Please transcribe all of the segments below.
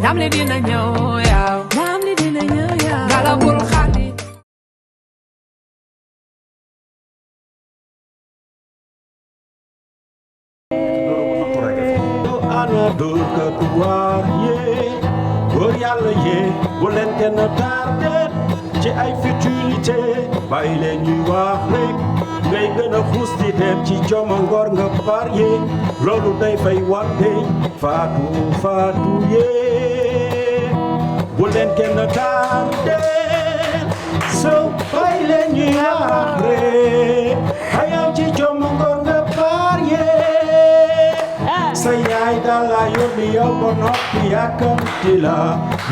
ndam li dina ñëw yow ndam li dina ñëw yow gala bul xali ana dëkk tuwaar yee góor yàlla yee bu leen kenn tardé ci ay futilité bàyyi leen ñuy wax rek ngay gën a xuus di dem ci joma ngor nga parié loolu day fay wante faatu yee bu leen kenn tardé so bàyyi leen ñuy wax rek xayam ci joma ngor nga parié sa yaay dala yónni yow ba noppi yàkkamti la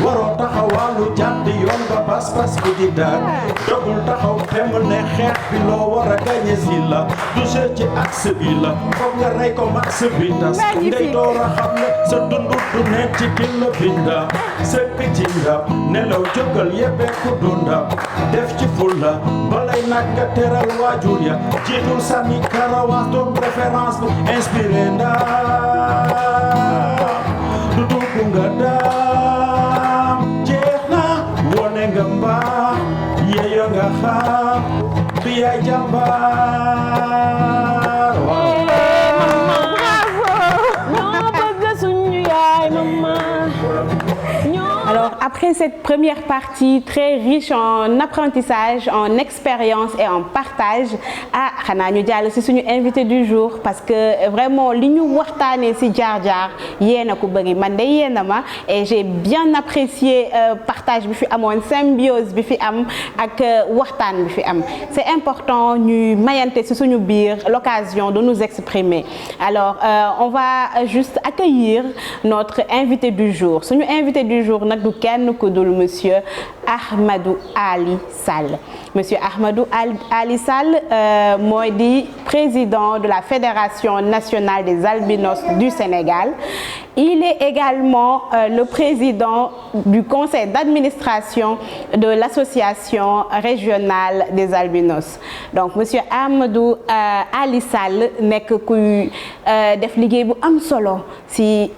waroo taxawaalu jàdd yoon ba pas-pas bi di daal dogul taxaw temm ne xeex bi loo war a gañe si la du jeu ci axe bi la foog nga rey ko max bi tas ngay door a xam ne sa dundu du nekk ci kin la binda sëkk ci ndab nelaw jógal yebbe ku dundam def ci fulla balay nag nga teral waajur ya jiitul sànni karawaas doon préférence bu inspiré du dugg nga daam jeex na wone nga mbaax yeeyo nga xam du yaay jàmbaar Alors, après cette première partie très riche en apprentissage, en expérience et en partage, xanaa ñu jàll ci suñu invité du jour parce que vraiment li ñu waxtaanee ci jaar-jaar yéen a ko bëri man de yéen a ma et j'ai bien apprécié partage bi fi amoon symbiose bi fi am ak waxtaan bi fi am. C'est important ñuy mayante ci suñu biir l'occasion de nous exprimer. Alors, on va juste accueillir notre invité du jour. Suñu invité du jour nag du kenn ku dul monsieur Ahmadou Ali Sall. Monsieur Ahmadou Ali Sall mooy di président de la Fédération nationale des albinos du Sénégal. Il est également le président du conseil d'administration de l'association régionale des albinos. Donc monsieur Ahmadou Ali Sall nekk kuy def liggéey bu am solo ci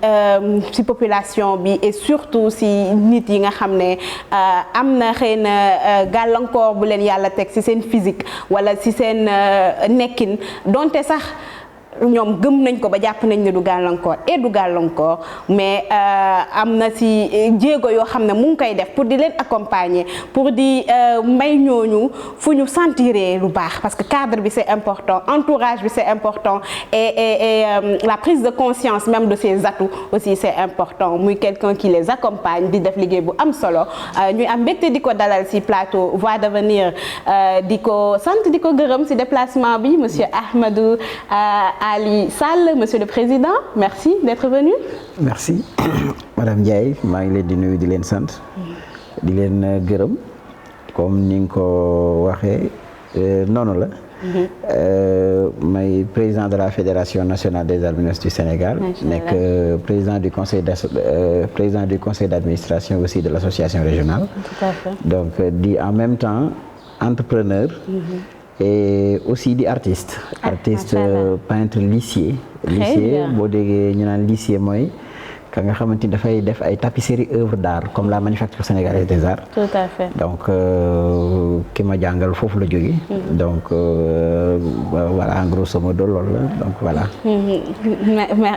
population bi et surtout ci nit yi nga xam ne am na xëy na gàllankoor bu leen yàlla teg ci seen physique wala ci seen nekkin donte sax ñoom gëm nañ ko ba jàpp nañ ne du gàllankoor mais am na ci jéego yoo xam ne mu ngi koy def pour di leen accompagner pour di may ñooñu fu ñu sentiree lu baax parce que cadre bi c'est important entourage bi c'est important et la prise de conscience même de ses atouts aussi c'est important muy quelqu'un qui les accompagne di def liggéey bu am solo ñuy am mbégte di ko dalal ci plateau Voix d'avenir di ko sant di ko gërëm ci déplacement bi monsieur Ahmadou Ali Sall, Monsieur le Président, merci d'être venu. Merci, Madame Ndiaye, maa ngi leen di nuyu di leen sant di leen gërëm comme ni nga ko waxee noonu la. May président de la Fédération nationale des albinos du Sénégal. nekk président du conseil d'administration aussi de l'association régionale. Tout à fait. Donc di en même temps entrepreneur. Et aussi di artiste peintre licier boo déggee ñu naan licier mooy ka nga xamante ni dafay def ay tapisserie œuvre d'art comme la manufacture sénégalaise des arts. Tout à fait. Donc ki ma jàngal foofu la jógee. Donc voilà en grosso modo loolu la donc voilà.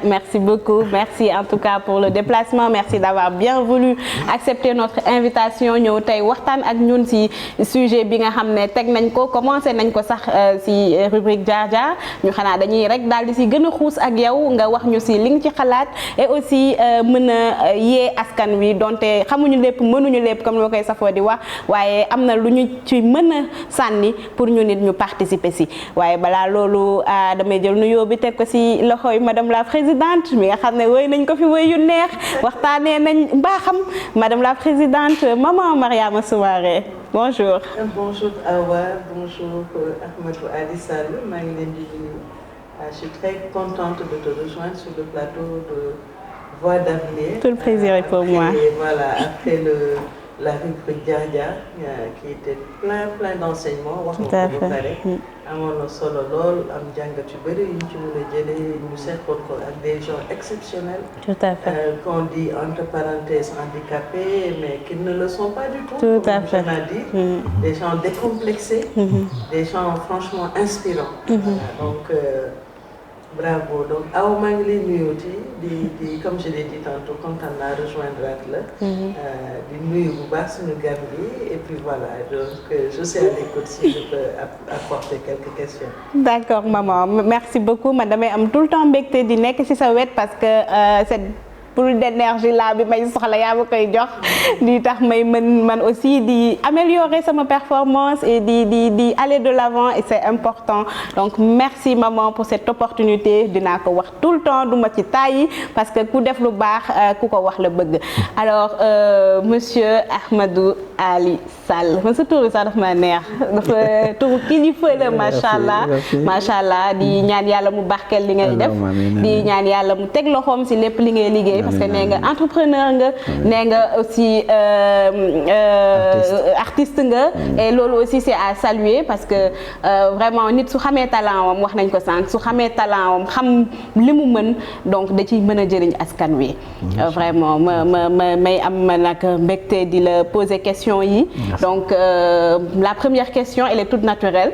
Merci beaucoup, merci en tout cas pour le déplacement, merci d'avoir bien voulu accepter notre invitation ñëw tey waxtaan ak ñun ci sujet bi nga xam ne teg nañ ko commencé nañ ko sax ci rubrique jaar-jaar ñu xanaa dañuy rek daal di ci gën a xuus ak yow nga wax ñu ci li nga ci xalaat et aussi mën a yee askan wi donte xamuñu lépp mënuñu lépp comme ni ma koy safoo di wax waaye am na lu ñu ci mën a sànni pour ñu nit ñu participer ci waaye balaa loolu damay jël nuyoo bi teg ko ci loxoy madame la présidente mi nga xam ne wéy nañ ko fi wéy yu neex waxtaanee nañ mbaaxam madame la présidente maman Mariama Soumaré bonjour. Bonjour Awa, bonjour Ahmadou Ali Sall, maa ngi leen di nuyu. Je suis très contente de te rejoindre sur le plateau de Voix d'avenir. Tout le plaisir est pour moi. Et voilà, après la rubrique Dia Dia, qui était plein d'enseignements. Tout à fait. amoon na solo lool am jàngat yu bëri yu ñu ci mën a jëlee ñu seqoon ko ak des gens exceptionnels. Tout à fait. Qu'on dit entre parenthèses handicapés mais qui ne le sont pas du tout. Tout à fait. On a dit des gens décomplexés. Des gens franchement inspirants. Donc bravo donc aw maa ngi lay nuyooti di comme je l'ai dit tantôt kontaan naa rejoindre la. di nuyu bu baax suñu gan bi et puis voilà donc je suis à l'écoute si je peux apporter quelques questions. D'accord maman merci beaucoup man damay am tout le temps mbégte di nekk ci sa wet parce que cette boule d'énergie là bi may soxla yaa ma koy jox di tax may mën man aussi di améliorer sama performance et di aller de l'avant et c'est important donc merci maman pour cette opportunité dinaa ko wax tout le temps duma ci tàyyi parce que ku def lu baax ku ko wax la bëgg alors monsieur Ahmadou Ali Sall man sa tur sax dafa ma neex dafa turu kilifa la macha allah di ñaan yàlla mu barkeel li ngay def di ñaan yàlla mu teg loxoom ci lépp li ngay liggéey parce que nee nga entrepreneur nga nee nga aussi artiste nga et loolu aussi c'est à saluer parce que vraiment nit su xamee talent wam wax nañ ko sànq su xamee talent wam xam li mu mën donc da ciy mën a jëriñ askan wi vraiment may am nag mbégte di la poser question yi donc la première question elle est toute naturelle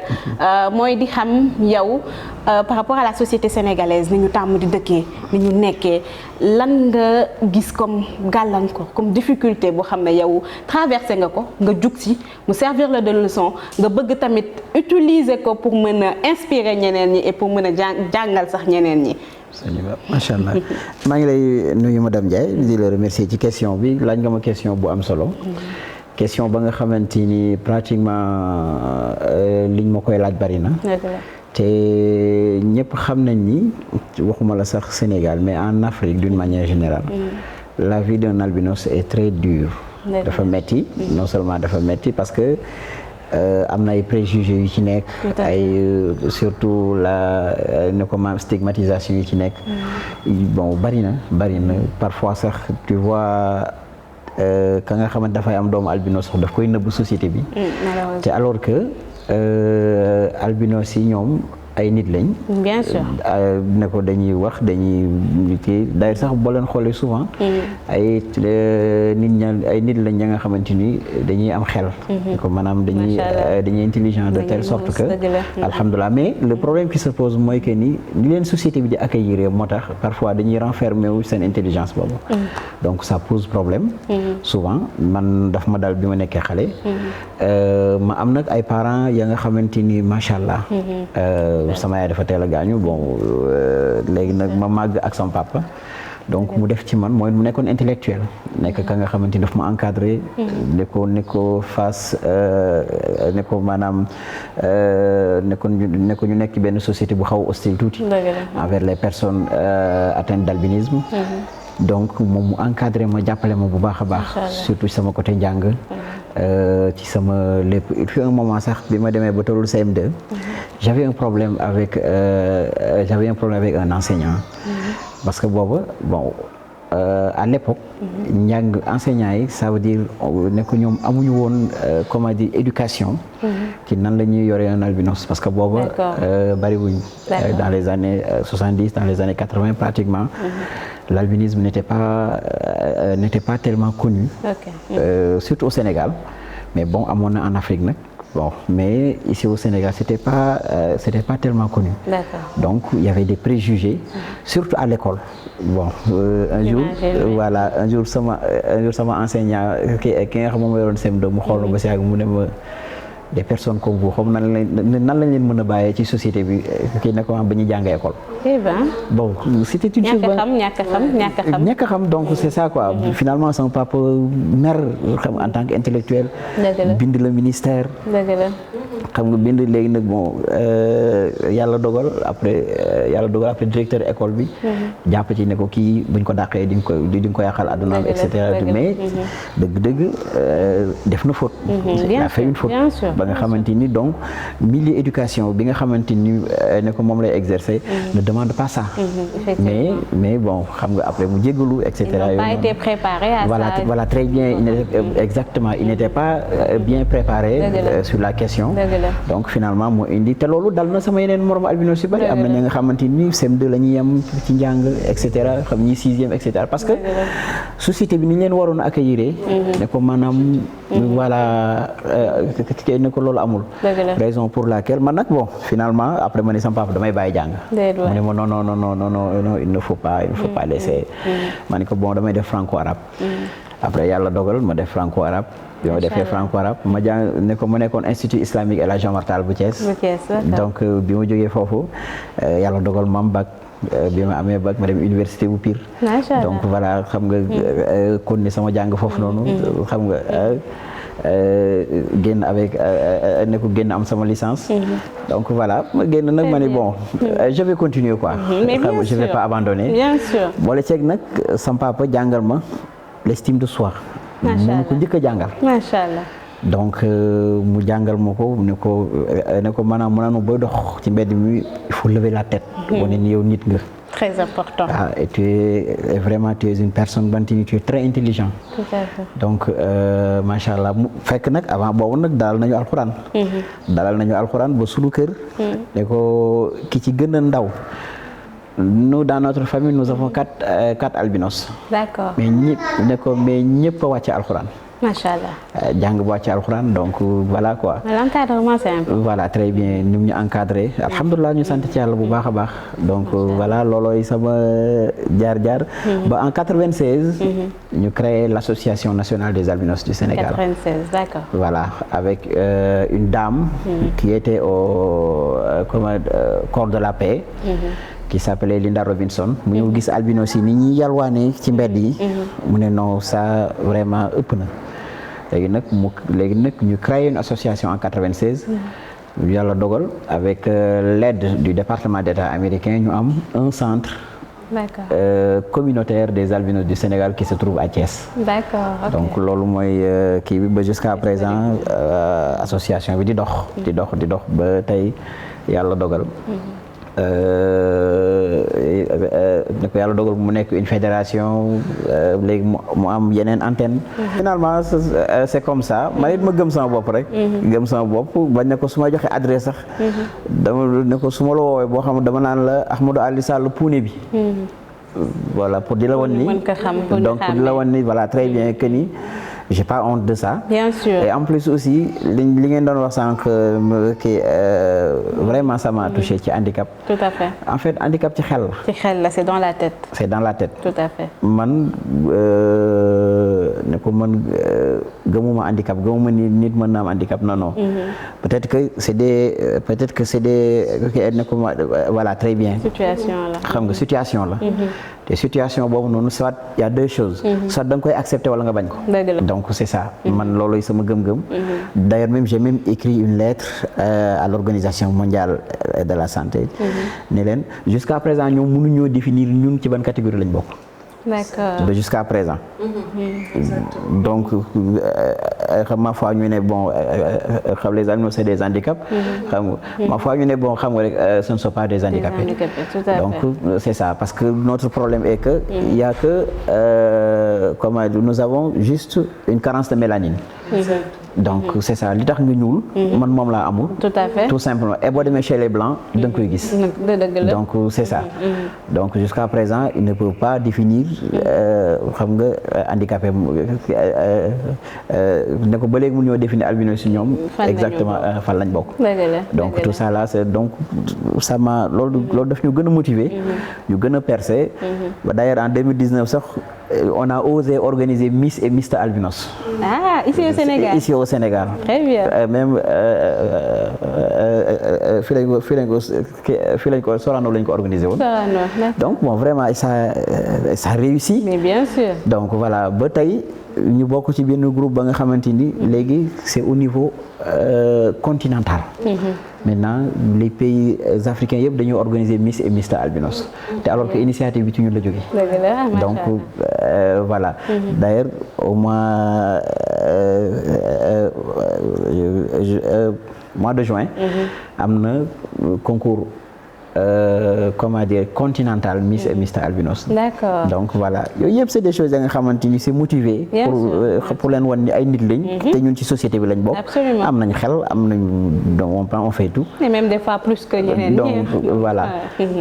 mooy di xam yow par rapport à la société sénégalaise ni ñu tàmm di dëkkee ni ñu nekkee lan nga gis comme gàllankoor comme difficulté boo xam ne yow traversé nga ko nga jug si mu servir la de leçon nga bëgg tamit utiliser ko pour mën a inspirer ñeneen ñi et pour mën a jàngal sax ñeneen ñi. macha allah maa ngi lay nuyu madame Ndiaye di la remercier ci question bi laaj nga ma question bu am solo. question ba nga xamante ni pratiquement liñ ma koy laaj bari na. te ñëpp xam nañ ni waxuma la sax Sénégal mais en Afrique d'une manière générale la vie d'un albinos est très dure dafa metti non seulement dafa metti parce que am na ay préjugés yu ci nekk ay surtout la ne ko maam stigmatisation yu ci nekk bon bari na parfois sax tu vois ka nga xamante dafay am doomu albinos sax daf koy nëbb société bi te alors que albinos yi ñoom ay nit lañ. bien sûr ne ko dañuy wax dañuy kii d'ailleurs sax boo leen xoolee souvent. ay nit lañ ña nga xamante ni dañuy am xel. ko maanaam dañuy intelligent de telle sorte que. alhamdulilah mais le problème qui se pose mooy que ni leen société bi di accueillir moo tax parfois dañuy renfermer wu seen intelligence boobu. donc ça pose problème. souvent man daf ma dal bi ma nekkee xale. ma am nag ay parents ya nga xamante ni macha allah. sama yaay dafa teel a gaañu bon léegi nag ma màgg ak sama papa donc mu def ci man mooy mu nekkoon intellectuel nekk ka nga xamante ni daf ma encadré ne ko face ne ko maanaam ne ko ñu nekk ci benn société bu xaw hostile tuuti envers les personnes atteintes d'albinisme donc moom mu encadré ma jàppale ma bu baax a baax surtout sama côté njàng ci sama lépp il fut un moment sax bi ma demee ba tollul CM2 j'avais un problème avec un enseignant parce que booba bon à l'époque njàng enseignant yi ça veut dire ne ko ñoom amuñu woon comment dire éducation ci nan la ñuy yoree un albinos parce que booba bariwuñ dans les années 70 dans les années 80 pratiquement l'albinisme n'était pas tellement connu surtout au Sénégal mais bon amoon na en Afrique nag bon mais ici au Sénégal c'était pas tellement connu. D'accord. Donc il y avait des préjugés surtout à l'école. Bon un jour sama enseignant ki nga xam moom ma yoroon CM2 mu xool ba si yàgg mu ne ma des personnes comme vous xam nan lañ leen mën a bàyyee ci société bi kii na ko wax ba ñuy jàng école. bon c'était une chose ñàkk a xam donc c'est ça quoi. Finalement sama papa mer xam en tant qu'intellectuel bind le ministère. xam nga bind léegi nag bon yàlla dogal après directeur école bi. jàpp ci ne ko kii buñ ko dàqee di nga ko yàqal àdduna et cetera mais dëgg def na faute. il a fait une faute. ba nga xamante ni donc milieu éducation bi nga xamante ni ne ko moom lay exercer ne demande pas ça. Mais bon xam nga après mu jéggalu et cetera. Ils n'ont pas été préparés à ça. Voilà très bien exactement il n'était pas bien préparé sur la question. Donc finalement mu indi te loolu dal na sama yeneen moromu albinos yu bari am na ñi nga xamante ni CM2 la ñuy yem ci njàng et cetera xam ñi 6e et cetera parce que société bi ni ñu leen waroon a accueillir ne ko maanaam voilà ne ko loolu amul. Raison pour laquelle man nag bon finalement après ma ne sama papa damay bàyyi jàng. mu ne ma non il ne faut pas laisser. ma ne ko bon damay def franco-arabe. après yàlla dogal ma def franco-arabe. bi ma defee franco-arabe ma jàng ne ko ma nekkoon institut islamique El Hadj Omar Tall bu Thiès. Donc bi ma jógee foofu yàlla dogal ma am bac. bi ma amee bac ma dem université bu Pire. Donc voilà xam nga kon ne sama jàng foofu noonu. xam nga génn avec ne ko génn am sama licence. Donc voilà ma génn nag ma ne bon je vais continuer quoi. Je vais pas abandonner. Bien sûr. boole ceeg nag sama papa jàngal ma l'estime de soi. mu ko njëkk a jàngal. Macha Allah. Donc mu jàngal ma ko ne ko maanaam mu naan booy dox ci mbedd mi il faut lever la tête. wane ni yow nit nga. Très important. Et tu es vraiment une personne bantini tu es très intelligent. Tout à fait. Donc macha allah mu fekk nag avant boobu nag dalal nañu alxuraan. dalal nañu alxuraan ba sunu kër. ne ko ki ci gën a ndaw. Nous dans notre famille nous avons quatre albinos. D'accord. mais ñëpp a wàcce alxuraan. Macha Allah. jàng bu wàcce alxuraan donc voilà quoi. L'encadrement c'est important. Voilà très bien ni mu ñu encadré alhamdulilah ñu sant ci yàlla bu baax a baax. donc voilà loolooy sama jaar-jaar. ba en 96. ñu créé l'association nationale des albinos du Sénégal. 96 d'accord. Voilà avec une dame. qui était au corps de la paix. qui s'appelait Linda Robinson mu ñëw gis albinos yi ni ñuy yalwaane ci mbedd yi. mu ne non ça vraiment ëpp na. léegi nag ñu créé une association en 96. yàlla dogal avec l'aide du département d'État américain ñu am un centre. Communautaire des albinos du Sénégal qui se trouve à Thiès. D'accord. Okay. Donc loolu mooy kii bi ba jusqu'à présent association bi di dox ba tey yàlla dogal. ne ko yàlla dogal mu nekk une fédération léegi mu am yeneen antenne. Finalement c'est comme ça man it ma gëm sama bopp rek. gëm sama bopp bañ ne ko su ma joxe adresse sax. dama ne ko su ma la woowee boo xam dama naan la Ahmadou Ali Sall Puune bi. Voilà pour di la wan ni donc di la wan ni voilà très bien que ni. J'ai pas honte de ça. Bien sûr. Et en plus aussi li ngeen doon wax sànq kii vraiment ça m'a touché ci handicap. Tout à fait. En fait handicap ci xel la. ci xel la c'est dans la tête. C'est dans la tête. Tout à fait. Man ne ko man gëmuma handicap gëmuma ni nit mën na am handicap non. Peut-être que c'est des ne ko voilà très bien. Situation la. Xam nga situation la. te situation boobu noonu soit il y a deux choses. soit da nga koy accepter wala nga bañ ko. Donc c'est ça. man loolu sama gëm-gëm. D'ailleurs même j'ai même écrit une lettre à l'Organisation mondiale de la santé. ne leen jusqu'à présent ñoom mënuñoo définir ñun ci ban catégorie lañ bokk. D'accord. De jusqu'à présent. Donc ma foi ñu ne bon xam les albinos c'est des handicaps. xam nga ma foi ñu ne bon xam nga rek ce ne sont pas des handicapés. Tout à fait. Donc c'est ça parce que notre problème est que il y a que nous avons juste une carence de mélanine. Donc c'est ça li tax nga ñuul. man moom laa amul. Tout à fait. Tout simplement et boo demee chez les blancs da nga koy gis. Donc c'est ça. Donc jusqu'à présent ils ne peuvent pas définir xam nga handicapé ne ko ba léegi mu ñoo définir albinos si ñoom. exactement fan lañ bokk. Donc tout ça là c'est donc ça m'a loolu daf ñu gën a motiver. ñu gën a percer. D'ailleurs en 2019 sax on a osé organiser Miss et Mister Albinos. Ah, ici au Sénégal. Ici au Sénégal. Très bien. Même fii lañ ko Sorano lañ ko organisé woon. Donc bon vraiment ça réussit. Mais bien sûr. Donc voilà ba tey ñu bokk ci benn groupe ba nga xamante ni léegi c'est au niveau continental. Maintenant les pays africains yëpp dañoo organiser Miss et Mister Albinos. te alors que initiative bi ci ñun la jógee. Donc voilà. D'ailleurs au mois de juin. am na concours comment dire continental Miss et Mr Albinos. D'accord. donc voilà yooyu yëpp c'est des choses ya nga xamante ni c'est motivé. pour leen wan ni ay nit lañ. te ñun ci société bi lañ bokk. Absolument. am nañ xel am nañ donc on fait tout. et même des fois plus que ñeneen donc voilà.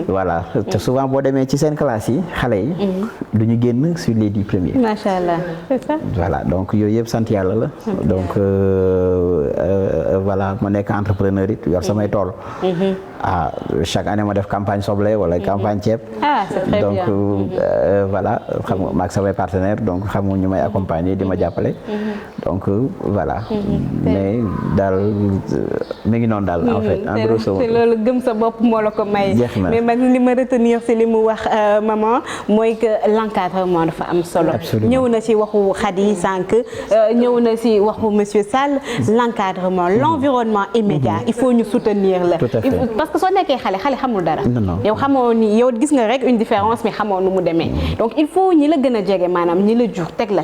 voilà te souvent boo demee ci seen classe yi xale yi. du ñu génn sur les 10 premiers. macha allah c'est ça. voilà donc yooyu yëpp sant yàlla la. donc voilà ma nekk entrepreneur it yor samay tool. chaque année ma def campagne soble wala campagne ceeb. c'est très donc bien. voilà xam nga maag samay partenaire donc xam nga ñu may accompagner di ma jàppale. donc voilà. mais daal mi ngi noonu daal en fait. en grosso modo te loolu gëm sa bopp moo la ko may. jeex na mais man li ma retenir ci li mu wax maman mooy que l'encadrement dafa am solo. ñëw na ci waxu Khady sànq ñëw na ci waxu monsieur Sall l'encadrement l'environnement immédiat il faut ñu soutenir la. Tout à fait. parce que soo nekkee xale xamul dara. non yow xamoo ni yow gis nga rek une différence mais xamoo nu mu demee. donc il faut ñi la gën a jege maanaam ñi la jur teg la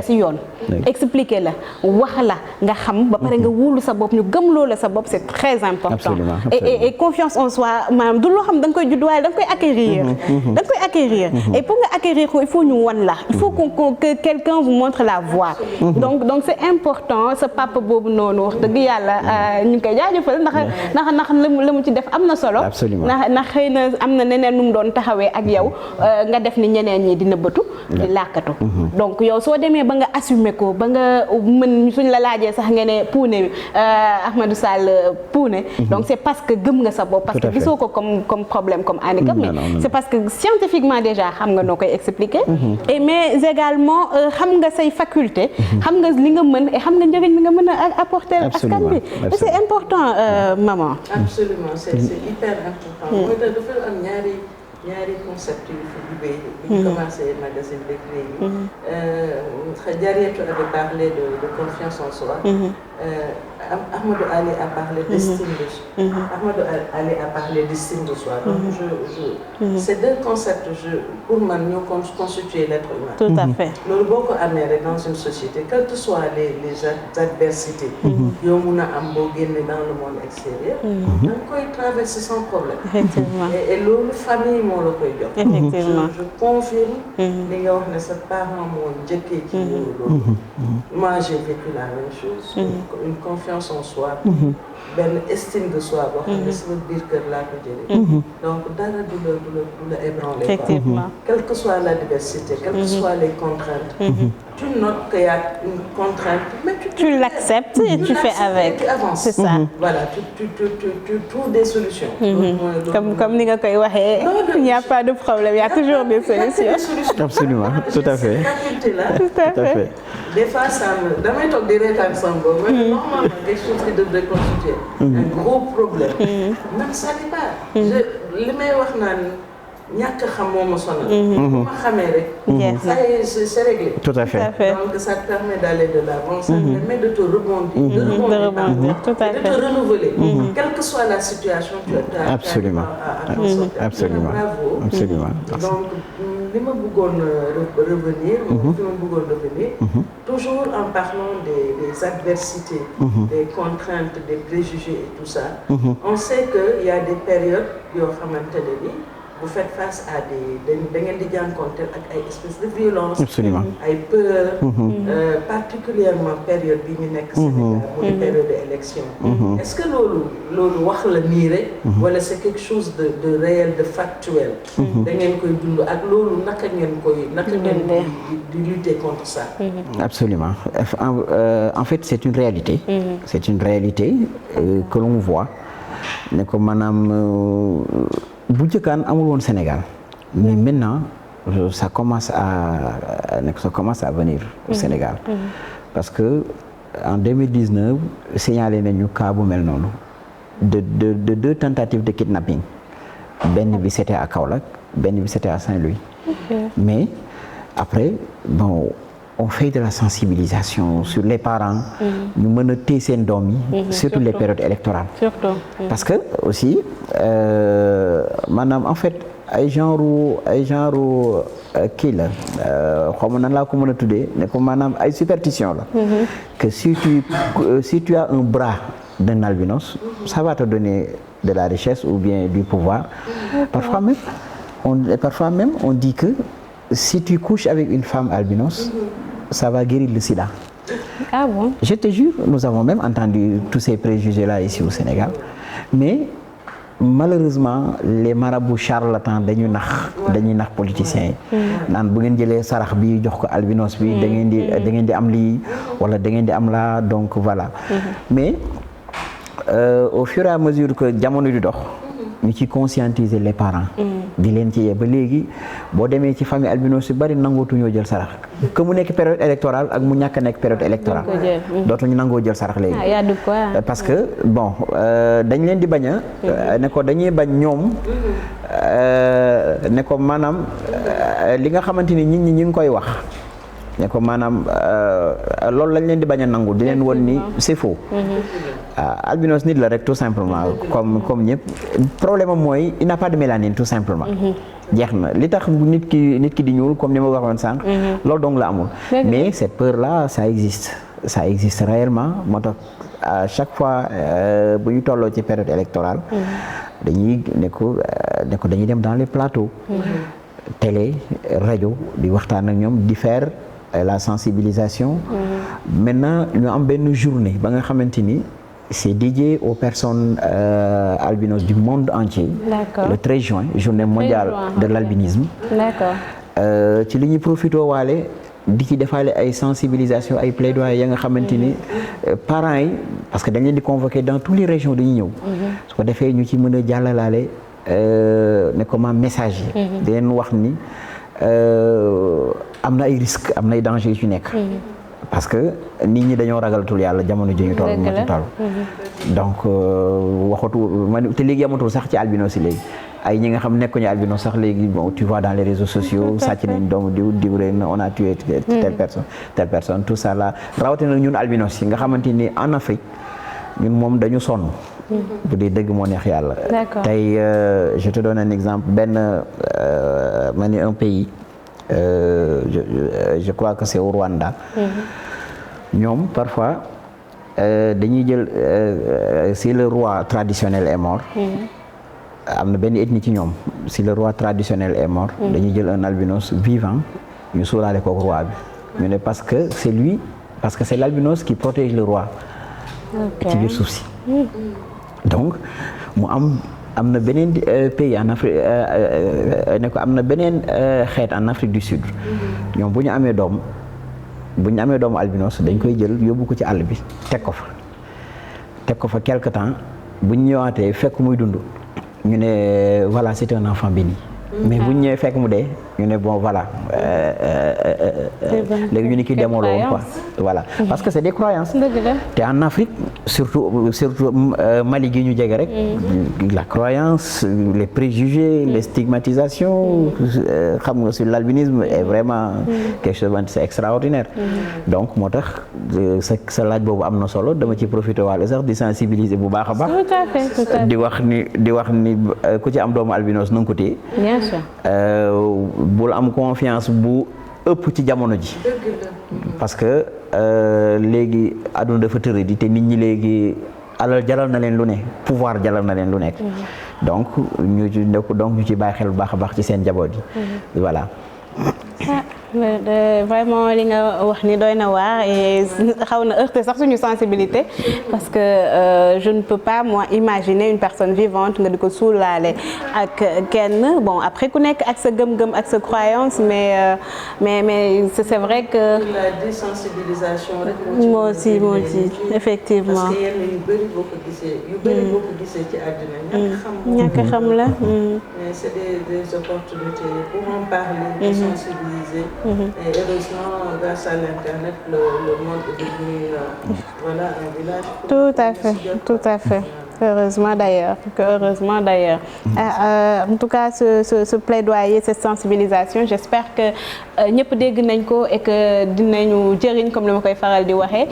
ci yoon. expliquer la wax la nga xam ba pare nga wóolu sa bopp ñu gëm loola sa bopp c'est très important. Absolument. Et confiance en soi maanaam du loo xam da nga koy judduwaale da nga koy acquérir. da nga koy acquérir. et pour nga acquérir ko il faut ñu wan la il faut que quelqu'un vous montre la voie. donc c'est important sa papa boobu noonu wax dëgg yàlla ñu ngi koy jaajëfal ndax la mu ci def am na solo. Absolument. ndax xëy na am na neneen nu mu doon taxawee ak yow nga def ni ñeneen ñi dina bëtu di làkkatu. donc yow soo demee ba nga assumer ko ba nga mën suñ la laajee sax nga ne puune Ahmadou Sall puune. donc c'est parce que gëm nga sa bopp. parce que gisoo ko comme problème comme handicap. mais c'est parce que scientifiquement déjà xam nga noo koy expliquer. et mais également xam nga say faculté. xam nga li nga mën et xam nga njëriñ bi nga mën a apporter askan bi. et c'est important maman. absolument c'est hyper important. mooy tax dafa am ñaari concept yu fi jubee bi ñu commencé magazine bi léegi. Jariatou avait parlé de confiance en soi. Ahmadou Ali a parlé d'estime de soi. Ahmadou Ali a parlé d'estime de soi. Donc ces deux concepts pour man ñoo constituer l'être humain. Tout à fait. loolu boo ko amee rek dans une société quelles que soient les adversités. yoo mun a am boo génne dans le monde extérieur. da nga koy traverser sans problème. Effectivement. et loolu famille moo la koy jox. Effectivement. je confirme. li nga wax ne sa parent moo njëkkee ci loolu. moi j'ai vécu la même chose. une confiance en soi. benn estime de soi boo xam ne sama biir kër laa ko jëlee. donc dara du la ébranler. Effectivement. quelle que soit l'adversité, quelles que soient les contraintes. Tu notes qu'il y a une contrainte, mais tu l'acceptes et tu fais avec. Et tu avances. C'est ça. Voilà, tu trouves des solutions. Comme ni nga koy waxee, il n'y a pas de problème, il y a toujours des solutions. Absolument, tout à fait. Faculté-là. Tout à fait. Des fois, damay toog di reetaan sama bopp, mais normalement, quelque chose qui devrait constituer un gros problème. Même ça n'est pas. li may wax naan ñàkk xam moo ma sonal. bu ma xamee rek. ça y est c'est réglé. Tout à fait. Donc ça te permet d'aller de l'avant, ça te permet de te rebondir, de rebondir tout à fait. de te renouveler. Quelle que soit la situation, tu as Absolument. à t'en sortir. Absolument. Bravo. Absolument. Donc li ma bëggoon revenir, toujours en parlant des adversités, des contraintes, des préjugés et tout ça, on sait qu'il y a des périodes yoo xamante ne ni vous faites face à da ngeen di jànkonteel ak ay espèces de violence. Absolument. ay peur. particulièrement période bi ñu nekk Sénégal mooy période d'élection. Est-ce que loolu wax la nii rek. wala c'est quelque chose de réel de factuel. da ngeen koy dund ak loolu naka ngeen di lutter contre ça. Absolument. En fait c'est une réalité. C'est une réalité que l'on voit ne ko maanaam bu njëkkaan amul woon Sénégal mais maintenant ça commence à venir au Sénégal parce que en 2019 signalé nañu cas bu mel noonu de deux tentatives de kidnapping benn bi c'était à Kaolack benn bi c'était à Saint-Louis. Mais après bon on fait de la sensibilisation sur les parents. ñu mën a téye seen doom yi. surtout les périodes électorales. Surtout. Parce que aussi maanaam en fait ay genre kii la xaw ma nan laa ko mën a tuddee ne ko maanaam ay superstition la. que si tu as un bras d'un albinos ça va te donner de la richesse ou bien du pouvoir. Parfois même on dit que si tu couches avec une femme albinos, ça va guérir le sida. Ah bon? Je te jure, nous avons même entendu tous ces préjugés-là ici au Sénégal, mais malheureusement les marabouts charlatans dañuy nax politiciens yi naan bu ngeen jëlee sarax bi jox ko albinos bi da ngeen di am lii wala da ngeen di am laa, donc voilà. Mais au fur et à mesure que jamono di dox ñu ci conscientiser les parents di leen ci yee ba léegi boo demee ci famille albinos yu bari nangootuñoo jël sarax que mu nekk période électorale ak mu ñàkk a nekk période électorale dootuñu nangoo jël sarax léegi parce que bon dañ leen di bañ a ne ko dañuy bañ ñoom ne ko maanaam li nga xamante ni nit ñi ñu ngi koy wax ne ko maanaam loolu lañ leen di bañ a nangu di leen won ni c'est faux. Albinos nit la rek tout simplement comme ñëpp problème am mooy il n'a pas de mélanine tout simplement. jeex na li tax nit ki di ñuul comme ni ma waxoon sànq. loolu donc la amul. mais cette peur là ça existe réellement moo tax à chaque fois bu ñu tolloo ci période électorale. dañuy ne ko dañuy dem dans les plateaux. télé rajo di waxtaan ak ñoom di faire la sensibilisation. Maintenant ñu am benn journée ba nga xamante ni c'est dédié aux personnes albinos du monde entier. Le 13 juin journée mondiale de l'albinisme. Ci li ñuy profité waale di ci defaale ay sensibilisation ay plaidoyer ya nga xamante ni parents yi parce que dañ leen di convoquer dans toutes les régions dañuy ñëw. su ko defee ñu ci mën a jàllalaale ne comment message yi. di leen wax ni am na ay risques am na ay dangers yu ci nekk. parce que nit ñi dañoo ragalatul yàlla jamono ji ñu toll moo ci toll. donc waxatu man te léegi amatul sax ci albinos yi léegi ay ñi nga xam nekkuñu albinos sax léegi bon tu vois dans les réseaux sociaux sàcc nañ doomu diw ren on a tué telle personne tout ça là rawatina ñun albinos yi nga xamante ni en Afrique ñun moom dañu sonn. bu dee dëgg moo neex yàlla. tey je te donne un exemple benn ma ni un pays je crois que c'est au Rwanda. ñoom parfois dañuy jël si le roi traditionnel est mort. am na benn ethnie ci ñoom si le roi traditionnel est mort. dañuy jël un albinos vivant ñu suulaale ko roi bi. ñu ne parce que c'est l'albinos qui protège le roi. ci biir suuf si. donc mu am na beneen pays en Afrique ne ko am na beneen xeet en Afrique du Sud. ñoom bu ñu amee doomu albinos dañ koy jël yóbbu ko ci àll bi teg ko fa quelque temps bu ñu ñëwaatee fekk muy dund ñu ne voilà c'est un enfant béni. mais bu ñu ñëwee fekk mu dee ñu ne bon voilà léegi ñu ni kii demoo la woon quoi voilà parce que c'est des croyances te en Afrique surtout Mali gi ñu jege rek la croyance les préjugés les stigmatisations xam nga sur l'albinisme est vraiment quelque chose c'est extraordinaire donc moo tax sa laaj boobu am na solo dama ci profiter waale sax di sensibiliser bu baax a baax di wax ni ku ci am doomu albinos na nga ko téye bul am confiance bu ëpp ci jamono ji parce que léegi àdduna dafa tëre di te nit ñi léegi alal jalal na leen lu ne pouvoir jalal na leen lu nekk donc ñu ci bàyyi xel bu baax a baax ci seen njaboot yi voilà. Vraiment li nga wax ni doy na waar et xaw na heurter sax suñu sensibilité parce que je ne peux pas moi imaginer une personne vivante nga di ko suulaale ak kenn bon après ku nekk ak sa gëm-gëm ak sa croyance mais c'est vrai que. la désensibilisation rek. moo ci effectivement. parce que yenn yu bëri boo ko gisee ci àddina ñàkk xam la. mais c'est des opportunités pour en parler. de sensibiliser. Et heureusement, grâce à l'Internet, le monde est devenu voilà, un village. Tout à fait. Heureusement d'ailleurs. En tout cas, ce plaidoyer, cette sensibilisation, j'espère que ñëpp dégg nañ ko et que dinañu jëriñ comme ni ma koy faral di waxee.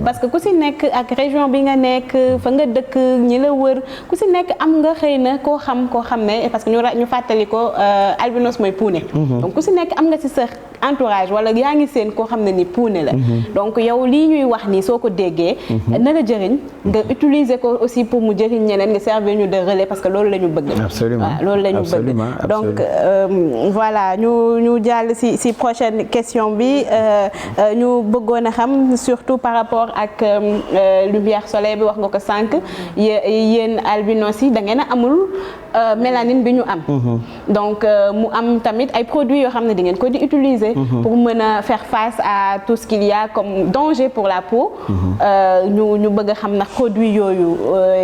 Parce que ku si nekk ak région bi nga nekk fa nga dëkk ñi la wër ku si nekk am nga xëy na koo xam ne parce que ñu fàttali ko albinos mooy puune. donc ku si nekk am nga ci sa entourage wala yaa ngi seen koo xam ne ni puune la. donc yow lii ñuy wax nii soo ko déggee. na la jëriñ nga utiliser ko aussi pour mu jëriñ ñeneen nga servir ñu de relais parce que loolu la ñu bëgg. Absolument. waaw loolu la ñu bëgg. Donc voilà ñu jàll ci prochaine question bi ñu bëggoon a xam surtout par rapport ak lumière soleil bi wax nga ko sànq yéen albinos yi da ngeen a amul mélanine bi ñu am. Donc mu am tamit ay produits yoo xam ne di ngeen ko di utiliser. pour mën a faire face à tout ce qu'il y a comme danger pour la peau. ñu bëgg a xam ndax produit yooyu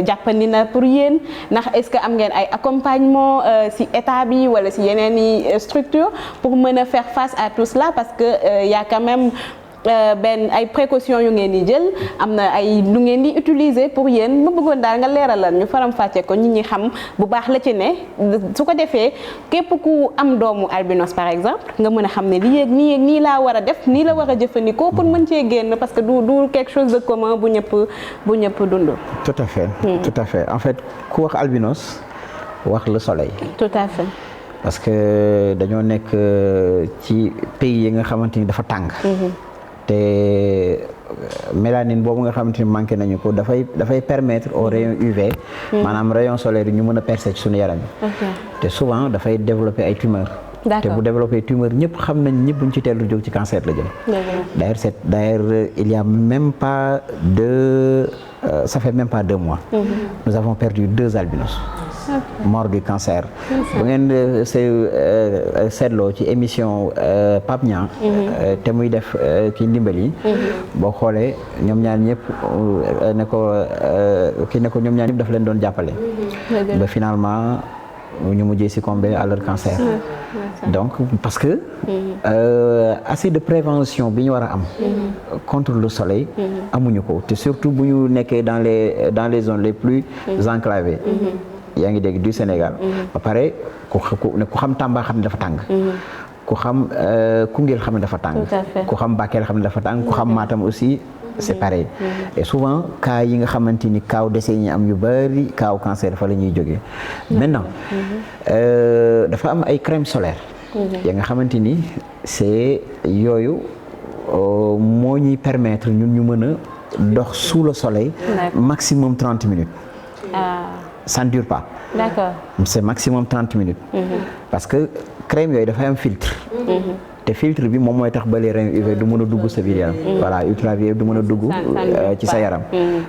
jàppandi na pour yéen ndax est-ce que am ngeen ay accompagnement ci état bi wala ci yeneen i structure pour mën a faire face à tout cela parce que y a quand même ay précautions yu ngeen di jël am na ay lu ngeen di utiliser pour yéen ma bëggoon daal nga leeralal ñu faram fàcce ko nit ñi xam bu baax la ci ne su ko defee képp ku am doomu albinos par exemple nga mën a xam ne lii ak nii laa war a def nii la war a jëfandikoo pour mën cee génn parce que du quelque chose de commun bu ñëpp dund. Tout à fait. Tout à fait en fait ku wax albinos wax le soleil. Tout à fait. parce que dañoo nekk ci pays yi nga xamante ni dafa tàng. te mélanine boobu nga xamante ni manqué nañu ko dafay permettre au rayon UV. maanaam rayon solaire yi ñu mën a percer ci suñu yaram yi. te souvent dafay développer ay tumeurs. te bu développer tumeur ñëpp xam nañ ñëpp buñ ci teel a jóg ci cancer la jëm. d'ailleurs il y a même pas ça fait même pas 2 mois. Nous avons perdu 2 albinos. Mort du cancer. bu ngeen seetloo ci émission Pape Niang te muy def ki ndimbal yi boo xoolee ñoom ñaar ñëpp ne ko ñoom ñaar ñëpp daf leen doon jàppale ba finalement ñu mujjee succomber à leur cancer. Donc parce que assez de prévention bi ñu war a am contre le soleil amuñu ko te surtout bu ñu nekkee dans les zones les plus enclavées. yaa ngi dégg du Sénégal. ba pare ku xam Tamba xam ne dafa tàng. ku xam Koungheul xam ne dafa tàng. ku xam Bakel xam ne dafa tàng ku xam Matam aussi c'est pareil. et souvent cas yi nga xamante ni cas décès ñi am yu bari cas cancer fa la ñuy jógee. maintenant dafa am ay crème solaire. ya nga xamante ni c'est yooyu moo ñuy permettre ñun ñu mën a dox sous le soleil. maximum 30 minutes. Ça ne dure pas. D'accord. C'est maximum 30 minutes. Parce que crème yooyu dafay am filtre. te filtre bi moom mooy tax ba les rayons UV du mën a dugg sa biir yaram. voilà ultraviolet du mën a dugg ci sa yaram.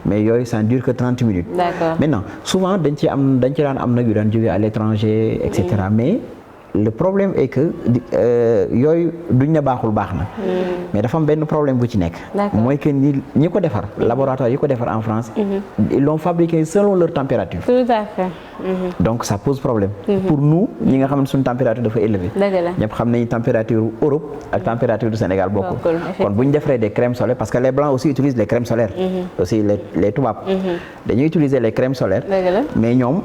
mais yooyu ça ne dure que 30 minutes. D'accord. Maintenant souvent dañ ci daan am nag yu daan jógee à l'étranger et cetera mais le problème est que yooyu duñ ne baax na. mais dafa am benn problème bu ci nekk. mooy que ñi ko defar laboratoire yi ko defar en France. ils l'ont fabriqué selon leur température. Tout à fait. donc ça pose problème. pour nous ñi nga xam ne suñu température dafa élevée. ñëpp xam nañu température Europe ak température du Sénégal bokkul. kon bu ñu defaree des crèmes solaires parce que les blancs aussi utilisent les crèmes solaires. aussi les tubaab. dañuy utiliser les crèmes solaires. mais ñoom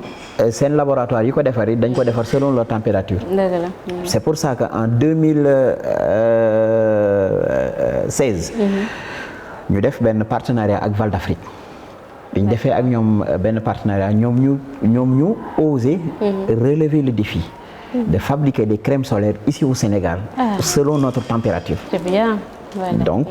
seen laboratoire yi ko defar yi dañ ko defar selon leur température. C'est pour ça qu'en 2016 ñu def benn partenariat ak Val d'Afrique bi ñu defee ak ñoom benn partenariat ñoom ñu osé relever le défi de fabriquer des crèmes solaires ici au Sénégal selon notre température. C'est bien. Voilà. Donc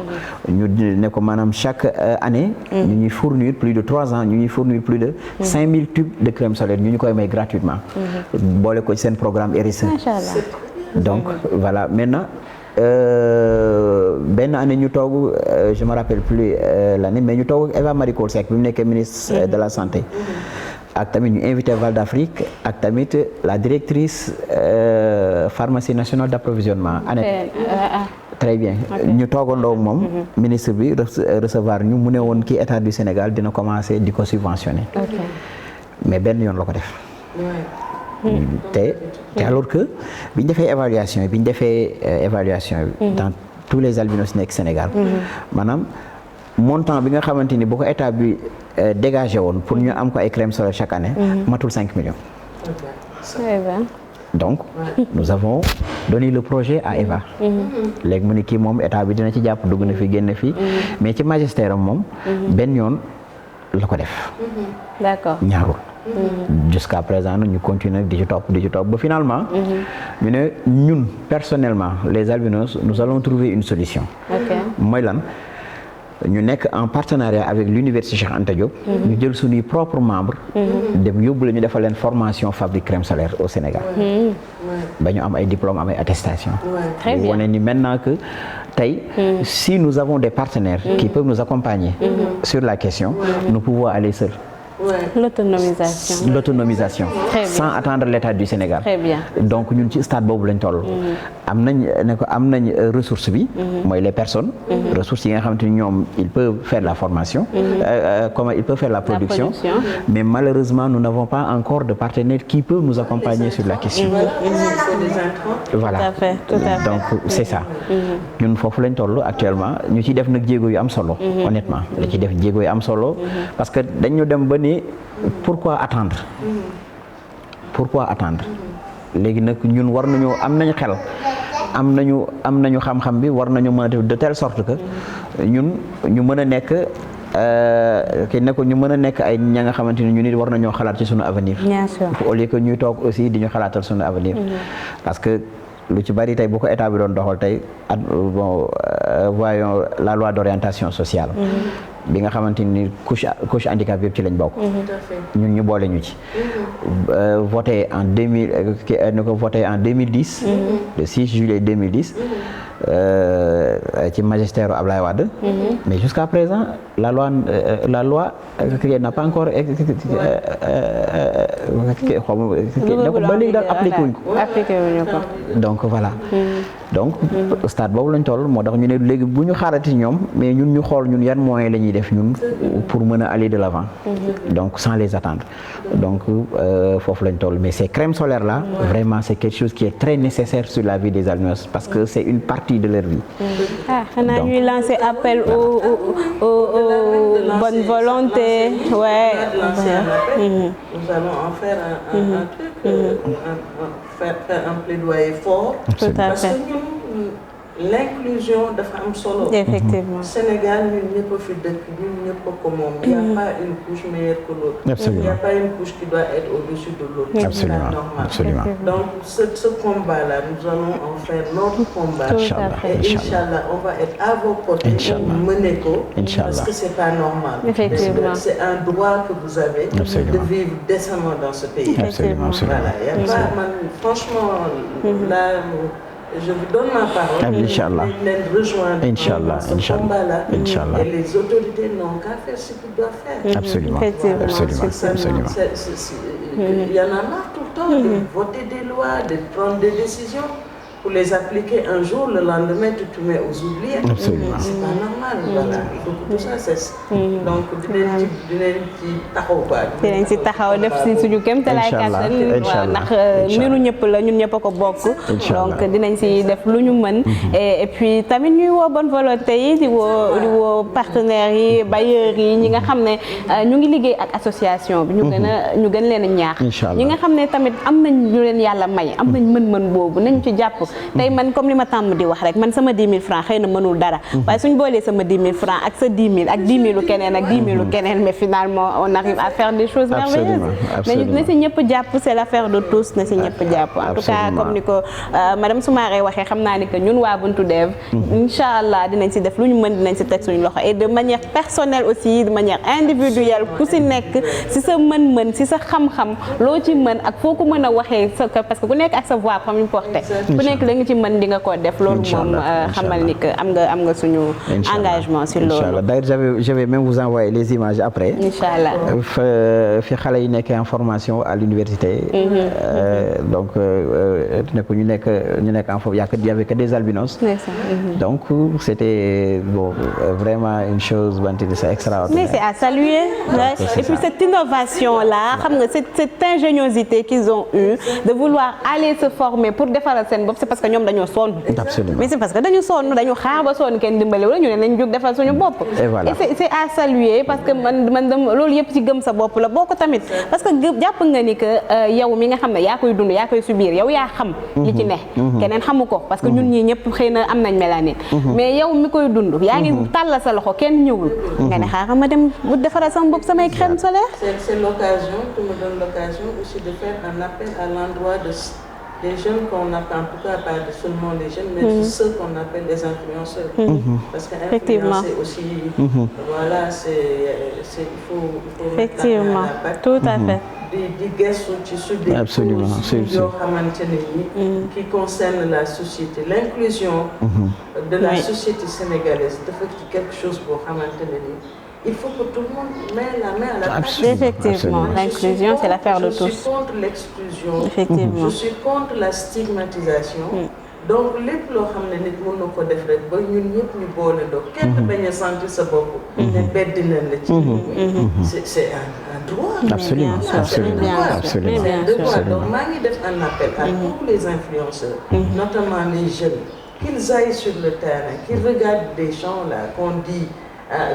ñu ne ko maanaam chaque année ñu ñuy fournir plus de 3 ans ñu ñuy fournir plus de 5000 tubes de crème solaire ñu koy may gratuitement boole ko ci seen programme RSE. Donc voilà maintenant benn année ñu toog je me rappelle plus l'année mais ñu toog Eva Marie Coll Seck bi mu nekkee ministre de la santé ak tamit ñu invité Val d'Afrique ak tamit la directrice pharmacie nationale d'approvisionnement Annette. Très bien ñu toogandoo moom ministre bi recevoir ñu mu ne woon kii état du Sénégal dina commencer di ko subventionner. mais benn yoon la ko def. te alors que bi ñu defee évaluation bi dans tous les albinos nekk Sénégal. maanaam montant bi nga xamante ni bu ko état bi dégagé woon pour ñu am ko ay crème solaire chaque année. matul 5 millions. Donc nous avons donné le projet à Eva. léegi mu ne kii moom état bi dina ci jàpp dugg na fi génn fi. mais ci magistère am moom. benn yoon la ko def. D'accord. ñaarul. jusqu'à présent ñu continuer di ci topp ba finalement. ñu ne ñun personnellement les albinos nous allons trouver une solution. mooy lan ñu nekk en partenariat avec l'université Cheikh Anta Diop. ñu jël suñuy propres membres. dem yóbbu la ñu defal leen formation fabrique crème solaire au Sénégal. ba ñu am ay diplômes am ay attestations. Très bien. wane ni maintenant que tey si nous avons des partenaires qui peuvent nous accompagner sur la question, nous pouvons aller seuls. L'autonomisation. Très bien. Sans attendre l'État du Sénégal. Très bien. Donc ñun ci stade boobu lañ toll. am nañ ressource bi. mooy les personnes. ressources yi nga xamante ni ñoom ils peuvent faire la formation. comment ils peuvent faire la production. Mais malheureusement nous n'avons pas encore de partenaires qui peuvent nous accompagner sur la question. Voilà. Tout à fait, tout à fait. Donc c'est ça. ñun foofu lañ toll actuellement ñu ciy def nag jéego yu am solo. honnêtement da ciy def jéego yu am solo. parce que dañu dem ba ni pourquoi attendre. pourquoi attendre. léegi nag ñun war nañu am nañu xel am nañu xam-xam bi war nañu mën a def de telle sorte que ñun ñu mën a nekk ñu mën a nekk ay ña nga xamante ni ñu nit war nañoo xalaat ci sunu avenir. Bien sûr. au lieu que ñuy toog aussi di ñu xalaatal sunu avenir. parce que lu ci bari tey bu ko état bi doon doxal tey voyons la loi d'orientation sociale. bi nga xamante ni couche handicap yëpp ci lañ bokk. ñun ñu boole ñu ci. voté en 2010. le 6 juillet 2010. ci magistère Ablaye Wade. mais jusqu'à présent la loi n'a pas encore ba léegi daal appliqué wuñ ko. donc voilà. donc stade boobu lañ toll moo tax ñu ne léegi bu ñu xaarati ñoom mais ñun ñu xool ñun yan moyens la ñuy def ñun pour mën a aller de l'avant. donc sans les attendre. donc foofu lañ toll mais ces crèmes solaires là vraiment c'est quelque chose qui est très nécessaire sur la vie des albinos parce que c'est une partie de leur vie. xanaa ñuy lancer appel aux bonnes volontés. Ouais. Nous allons en faire un truc, faire un plaidoyer fort. Tout à parce fait. que ñun l'inclusion dafa am solo. Effectivement. Sénégal ñun ñëpp a fi dëkk ñun ñëpp a ko moom. Il n'y a pas une couche meilleure que l'autre. Absolument. Il n'y a pas une couche qui doit être au-dessus de l'autre. Absolument. C'est normal. Absolument. Donc ce combat-là, nous allons en faire notre combat. Inch'Allah. Et Inch'Allah, on va être à vos côtés pour mener ko. Inch'Allah. Parce que c'est pas normal. Effectivement. C'est un droit que vous avez Absolument. de vivre décemment dans ce pays. Absolument, absolument. Voilà. Il y a pas, franchement, là, je vous donne ma parole. Inch'Allah. Les rejoindre Inch'Allah. dans ce combat-là. Inch'Allah. Et les autorités n'ont qu'à faire ce qu'ils doivent faire. Absolument. Effectivement. Absolument. Absolument. Il y en a marre tout le temps de voter des lois, de prendre des décisions pour les appliquer un jour, le lendemain tu te mets aux oubliettes. Absolument. C'est pas normal. Voilà. Donc tout ça c'est donc dinañ ci taxaw quoi. dinañ ci taxaw def ci suñu kéemtalaay kàttan. waaw ndax mbiru ñëpp la ñun ñëpp a ko bokk. donc dinañ ci def lu ñu mën. et puis tamit ñuy woo bonne volonté yi di woo partenaires yi bailleurs yi ñi nga xam ne ñu ngi liggéey ak association bi. ñu gën leen a ñaax. ñi nga xam ne tamit am nañ ñu leen yàlla may am nañ mën-mën boobu nañ ci jàpp. tey man comme li ma tàmm di wax rek man sama 10 000 francs xëy na mënul dara waaye suñ boolee sama 10 000 francs ak sa 10 000 ak 10 000 keneen ak 10 000 keneen mais finalement on arrive à faire des choses merveilleuses. mais na si ñëpp jàpp c'est l'affaire de tous na si ñëpp jàpp. en tout cas comme ni ko madame Soumaré waxee xam naa ni que ñun waa Buntu Dev inchallah dinañ si def lu ñu mën dinañ si teg suñu loxo et de manière personnelle aussi de manière individuelle ku si nekk si sa mën-mën si sa xam-xam loo ci mën ak foo ko mën a waxee sa parce que ku nekk ak sa voix comme ñu porté ku nekk la nga ci mën di nga ko def loolu moom xamal ni que am nga suñu engagement sur loolu. Inch'Allah. D'ailleurs je vais même vous envoyer les images après. Inch'Allah. fi xale yi nekk en formation à l'université. donc ñu nekk en foofu y avait que des albinos. donc c'était bon vraiment une chose c'est extraordinaire. mais c'est à saluer. et puis cette innovation là xam nga cette ingéniosité qu'ils ont eu de vouloir aller se former pour defaral seen bopp c'est parce que ñoom dañoo sonn. Absolument. mais c'est parce que dañu sonn dañu xaar ba sonn kenn dimbali wala ñu ne nañ jóg defal suñu bopp. et voilà. et c'est à saluer parce que man loolu yëpp ci gëm sa bopp la boo ko tamit parce que jàpp nga ni que yow mi nga xam ne yaa koy dund yaa koy subir yow yaa xam. li ci ne. keneen xamu ko parce que ñun ñii ñëpp xëy na am nañ mélanine. mais yow mi koy dund yaa ngi tàllal sa loxo kenn ñëwul. nga ne xaaral ma dem bu defaral sama bopp samay crème solaire. C'est l'occasion, tu me donnes l'occasion aussi de faire un appel à l'endroit de des jeunes qu'on appelle, en tout cas pas seulement les jeunes, mais ceux qu'on appelle des influenceurs. Parce qu'influencer aussi, voilà, il faut effectivement, tout à fait. Des gëstu ci sur des causes yoo xamante ne ni qui concerne la société, l'inclusion de la société sénégalaise dafa ci quelque chose boo xamante ne ni il faut que tout le monde mette la main à la pâte. Effectivement, l'inclusion c'est l'affaire de tous. Je suis contre l'exclusion. Effectivement. Je suis contre la stigmatisation. Donc lépp loo xam ne nit mën na ko def rek ba ñun ñëpp ñu boole doo kenn bañ a sentir sa bopp ne bedd nañ la ci c'est un droit. Absolument, donc maa ngi def un appel à tous les influenceurs, notamment les jeunes, qu'ils aillent sur le terrain, qu'ils regardent des gens là qu'on dit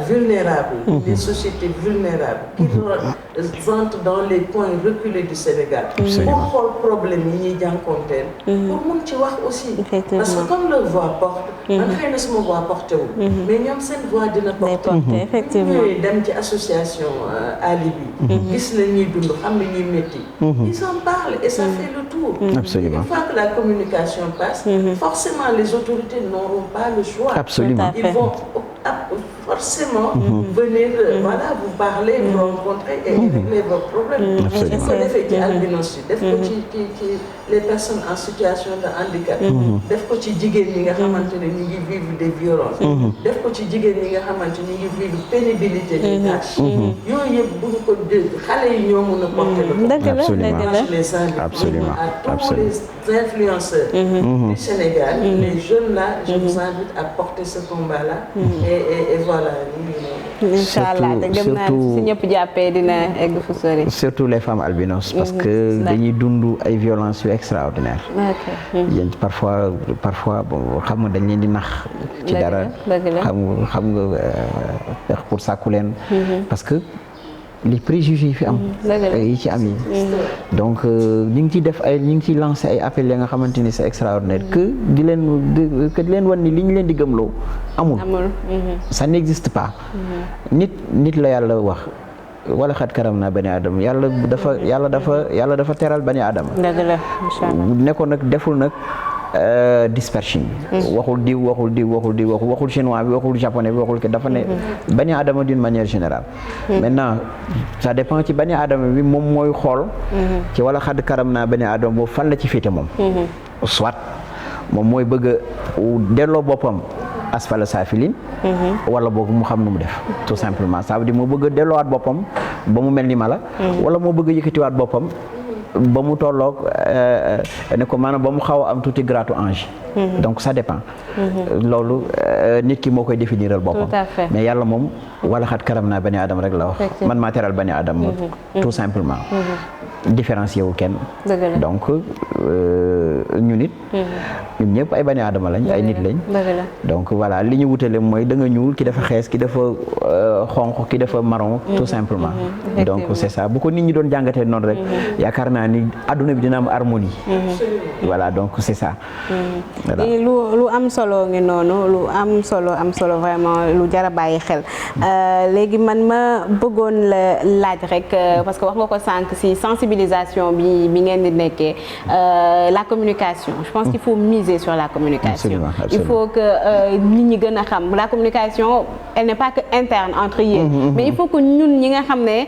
vulnérables, des sociétés vulnérables, qui entrent dans les coins reculés du Sénégal pour xool problème yi ñuy jànkonteel pour mun ci wax aussi parce que comme leur voix porte man xëy na suma voix porté wul mais ñoom seen voix dina porté effectivement ñooy dem ci association Ali bi gis la ñuy dund xam ne ñuy métti ils en parlent et ça fait le tour. Absolument. Une fois que la communication passe forcément les autorités n'auront pas le choix. Absolument. Ils vont forcément venir voilà vous parler vous rencontrer et régler vos problèmes. Absolument. Su ko defee ci albinos yi def ko ci les personnes en situation de handicap def ko ci jigéen ñi nga xamante ne ñu ngi vivre des violences def ko ci jigéen ñi nga xamante ñu ngi vivre pénibilité des tâches yooyu yëpp bu ñu ko dégg xale yi ñoo mun a porter le absolument à tous les influenceurs du Sénégal les jeunes là je vous invite à porter ce combat là et voilà Inchallah te gëm naa si ñëpp jàppee dina egg fu sori. Surtout les femmes albinos parce que dañuy dund ay violences yu extraordinaires. yéen parfois bon xam nga dañ leen di nax ci dara xam nga pour sàkku leen parce que les préjugés yi fi am yi ci am yi donc ñu ngi ciy def ay ñu ngi ciy lancé ay appels ya nga xamante ni c'est extraordinaire que di leen wan ni li ñu leen di gëmloo amul ça n'existe pas nit la yàlla wax wala xat karam naa bani aadama yàlla dafa teral bani aadama ne ko nag deful nag dispersion waxul chinois bi waxul japonais bi waxul ke dafa ne bani aadama d'une manière générale maintenant ça dépend ci bani aadama bi moom mooy xool ci wala xadd karam naa bani aadama boobu fan la ci féete moom soit moom mooy bëgg a delloo boppam asfala saafilin wala boobu mu xam nu mu def tout simplement ça veut dire moo bëgg a delloowaat boppam ba mu mel ni mala wala moo bëgg a yëkkatiwaat boppam ba mu tolloog ne ko maanaam ba mu xaw a am tuuti gratu ange donc ça dépend loolu nit ki moo koy définiral boppam mais yàlla moom wala xat karam naa bani aadama rek la wax man maa teral bani aadama tout simplement différencié wul kenn donc ñun ñëpp ay bani aadama lañ ay nit lañ donc voilà li ñu wutale mooy da nga ñuul ki dafa xees ki dafa xonq ki dafa marron tout simplement donc c'est ça bu ko nit ñi doon jàngatee noonu rek yaakaar naa ni adduna bi dina am harmonie voilà donc c'est ça lu am solo ngi noonu lu am solo vraiment lu jar a bàyyi xel léegi man ma bëggoon la laaj rek parce que wax nga ko sànq ci sensibilisation bi ngeen di nekkee la communication je pense qu'il faut miser sur la communication il faut que nit ñi gën a xam la communication elle n'est pas que interne entre yéen mais il faut que ñun ñi nga xam ne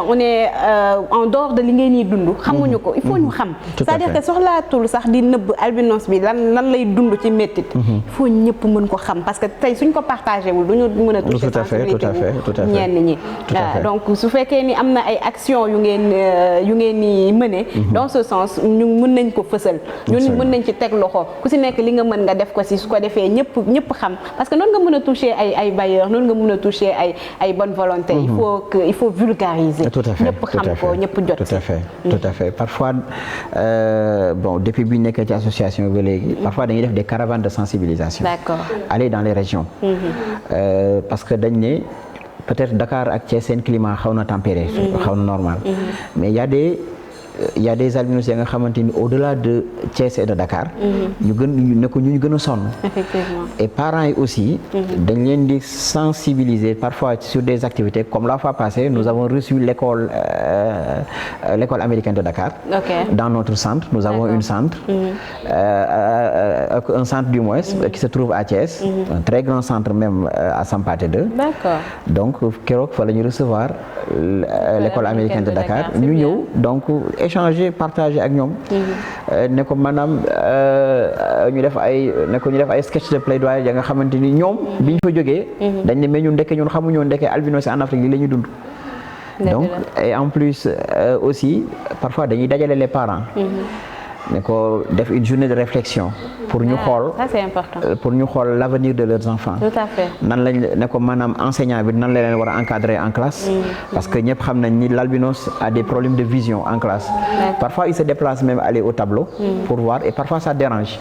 on est en dehors de li ngeen ñuy dund xamuñu ko il faut ñu xam c'est-à-dire que soxlaatul sax di nëbb albinos bi lan lay dund ci méttit il faut ñëpp mën ko xam parce que tey suñ ko partagé wul duñu mën a toucher sensibilité ñenn ñi donc su fekkee ni am na ay action yu ngeen ni mëne dans ce sens ñu mën nañ ko fësal ñun mën nañ ci teg loxo ku si nekk li nga mën nga def ko si su ko defee ñëpp xam parce que noonu nga mën a toucher ay bailleurs noonu nga mën a toucher ay bonne volonté il faut vulgariser ñëpp xam ko ñëpp jot tout à fait parfois bon depuis bi ñu nekkee ci association bi léegi parfois dañuy def des caravanes de sensibilisation aller dans les régions parce que dañ ne peut-être Dakar ak Thiès seen climat xaw na tempéré xaw na normal mais il y a des il y a des albinos yi nga xamante ni au-delà de Thiès et de Dakar. ñu gën a sonn. Effectivement. et parents yi aussi. dañ leen di sensibiliser parfois sur des activités comme la fois passée nous avons reçu l'école américaine de Dakar. Dans notre centre nous avons un centre du moins qui se trouve à Thiès. Un très grand centre même à Sampaté 2. D'accord. Donc keroog fa la ñu recevoir l'école américaine de Dakar ñu ñëw donc échanger partager ak ñoom. ne ko maanaam ñu def ay sketch de plaidoyer ya nga xamante ni ñoom bi ñu fa jógee. dañ ne mais ñun xamuñoo ndeke albinos en Afrique li la ñu dund. donc et en plus aussi parfois dañuy dajale les parents. ne ko def une journée de réflexion. pour ñu xool ça c'est important. pour ñu xool l'avenir de leurs enfants. Tout à fait. nan lañ ne ko maanaam enseignant bi nan la leen war a encadrer en classe. parce que ñëpp xam nañ ni l'albinos a des problèmes de vision en classe. Parfois il se déplace même aller au tableau. pour voir et parfois ça dérange.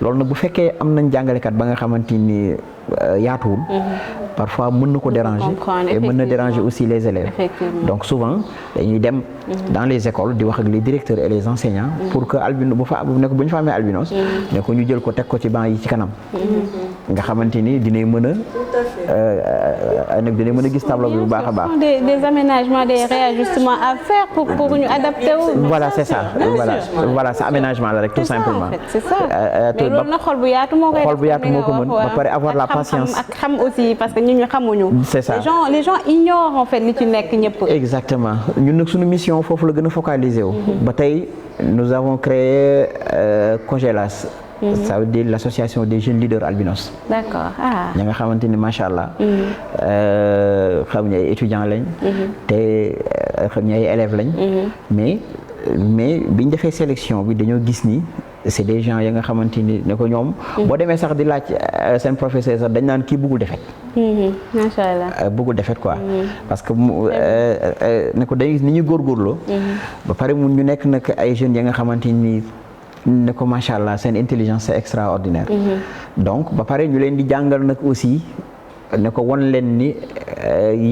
loolu nag bu fekkee am nañ jàngalekat ba nga xamante ni yaatuwul. parfois mën na ko déranger. et mën na déranger aussi les élèves. donc souvent dañuy dem. dans les écoles di wax ak les directeurs et les enseignants. pour que albino bu ñu fa amee albinos. ne ko ñu jël ko teg ko ci banc yi ci kanam. nga xamante ni dinañ mën a gis tableau bi bu baax a baax. des aménagements des réajustements à faire pour ñu adapter wu. voilà c'est ça voilà c'est aménagement la rek tout simplement. c'est ça mais loolu nag xol bu yaatu moo ko mën ba pare avoir la patience. ak xam aussi parce que ñun xamuñu. c'est ça les gens ignorent en fait li ci nekk ñëpp. exactement ñun nag suñu mission foofu la gën a focaliser wu. ba tey nous avons créé COGELAS. ça veut dire l'association des jeunes leaders albinos. D'accord. ñi nga xamante ni macha allah. xam ñu ay étudiants lañ. te xam ñu ay élèves lañ. mais biñ defee sélection bi dañoo gis ni c'est des gens ya nga xamante ni ne ko ñoom. boo demee sax di laaj seen professeur sax dañ naan kii bëggul defet. macha allah bëggul defet quoi. parce que ne ko dañuy ni ñuy góorgóorloo. ba pare mun ñu nekk nag ay jeunes ya nga xamante ni. ne ko macha allah seen intelligence c'est extraordinaire. donc ba pare ñu leen di jàngal nag aussi ne ko won leen ni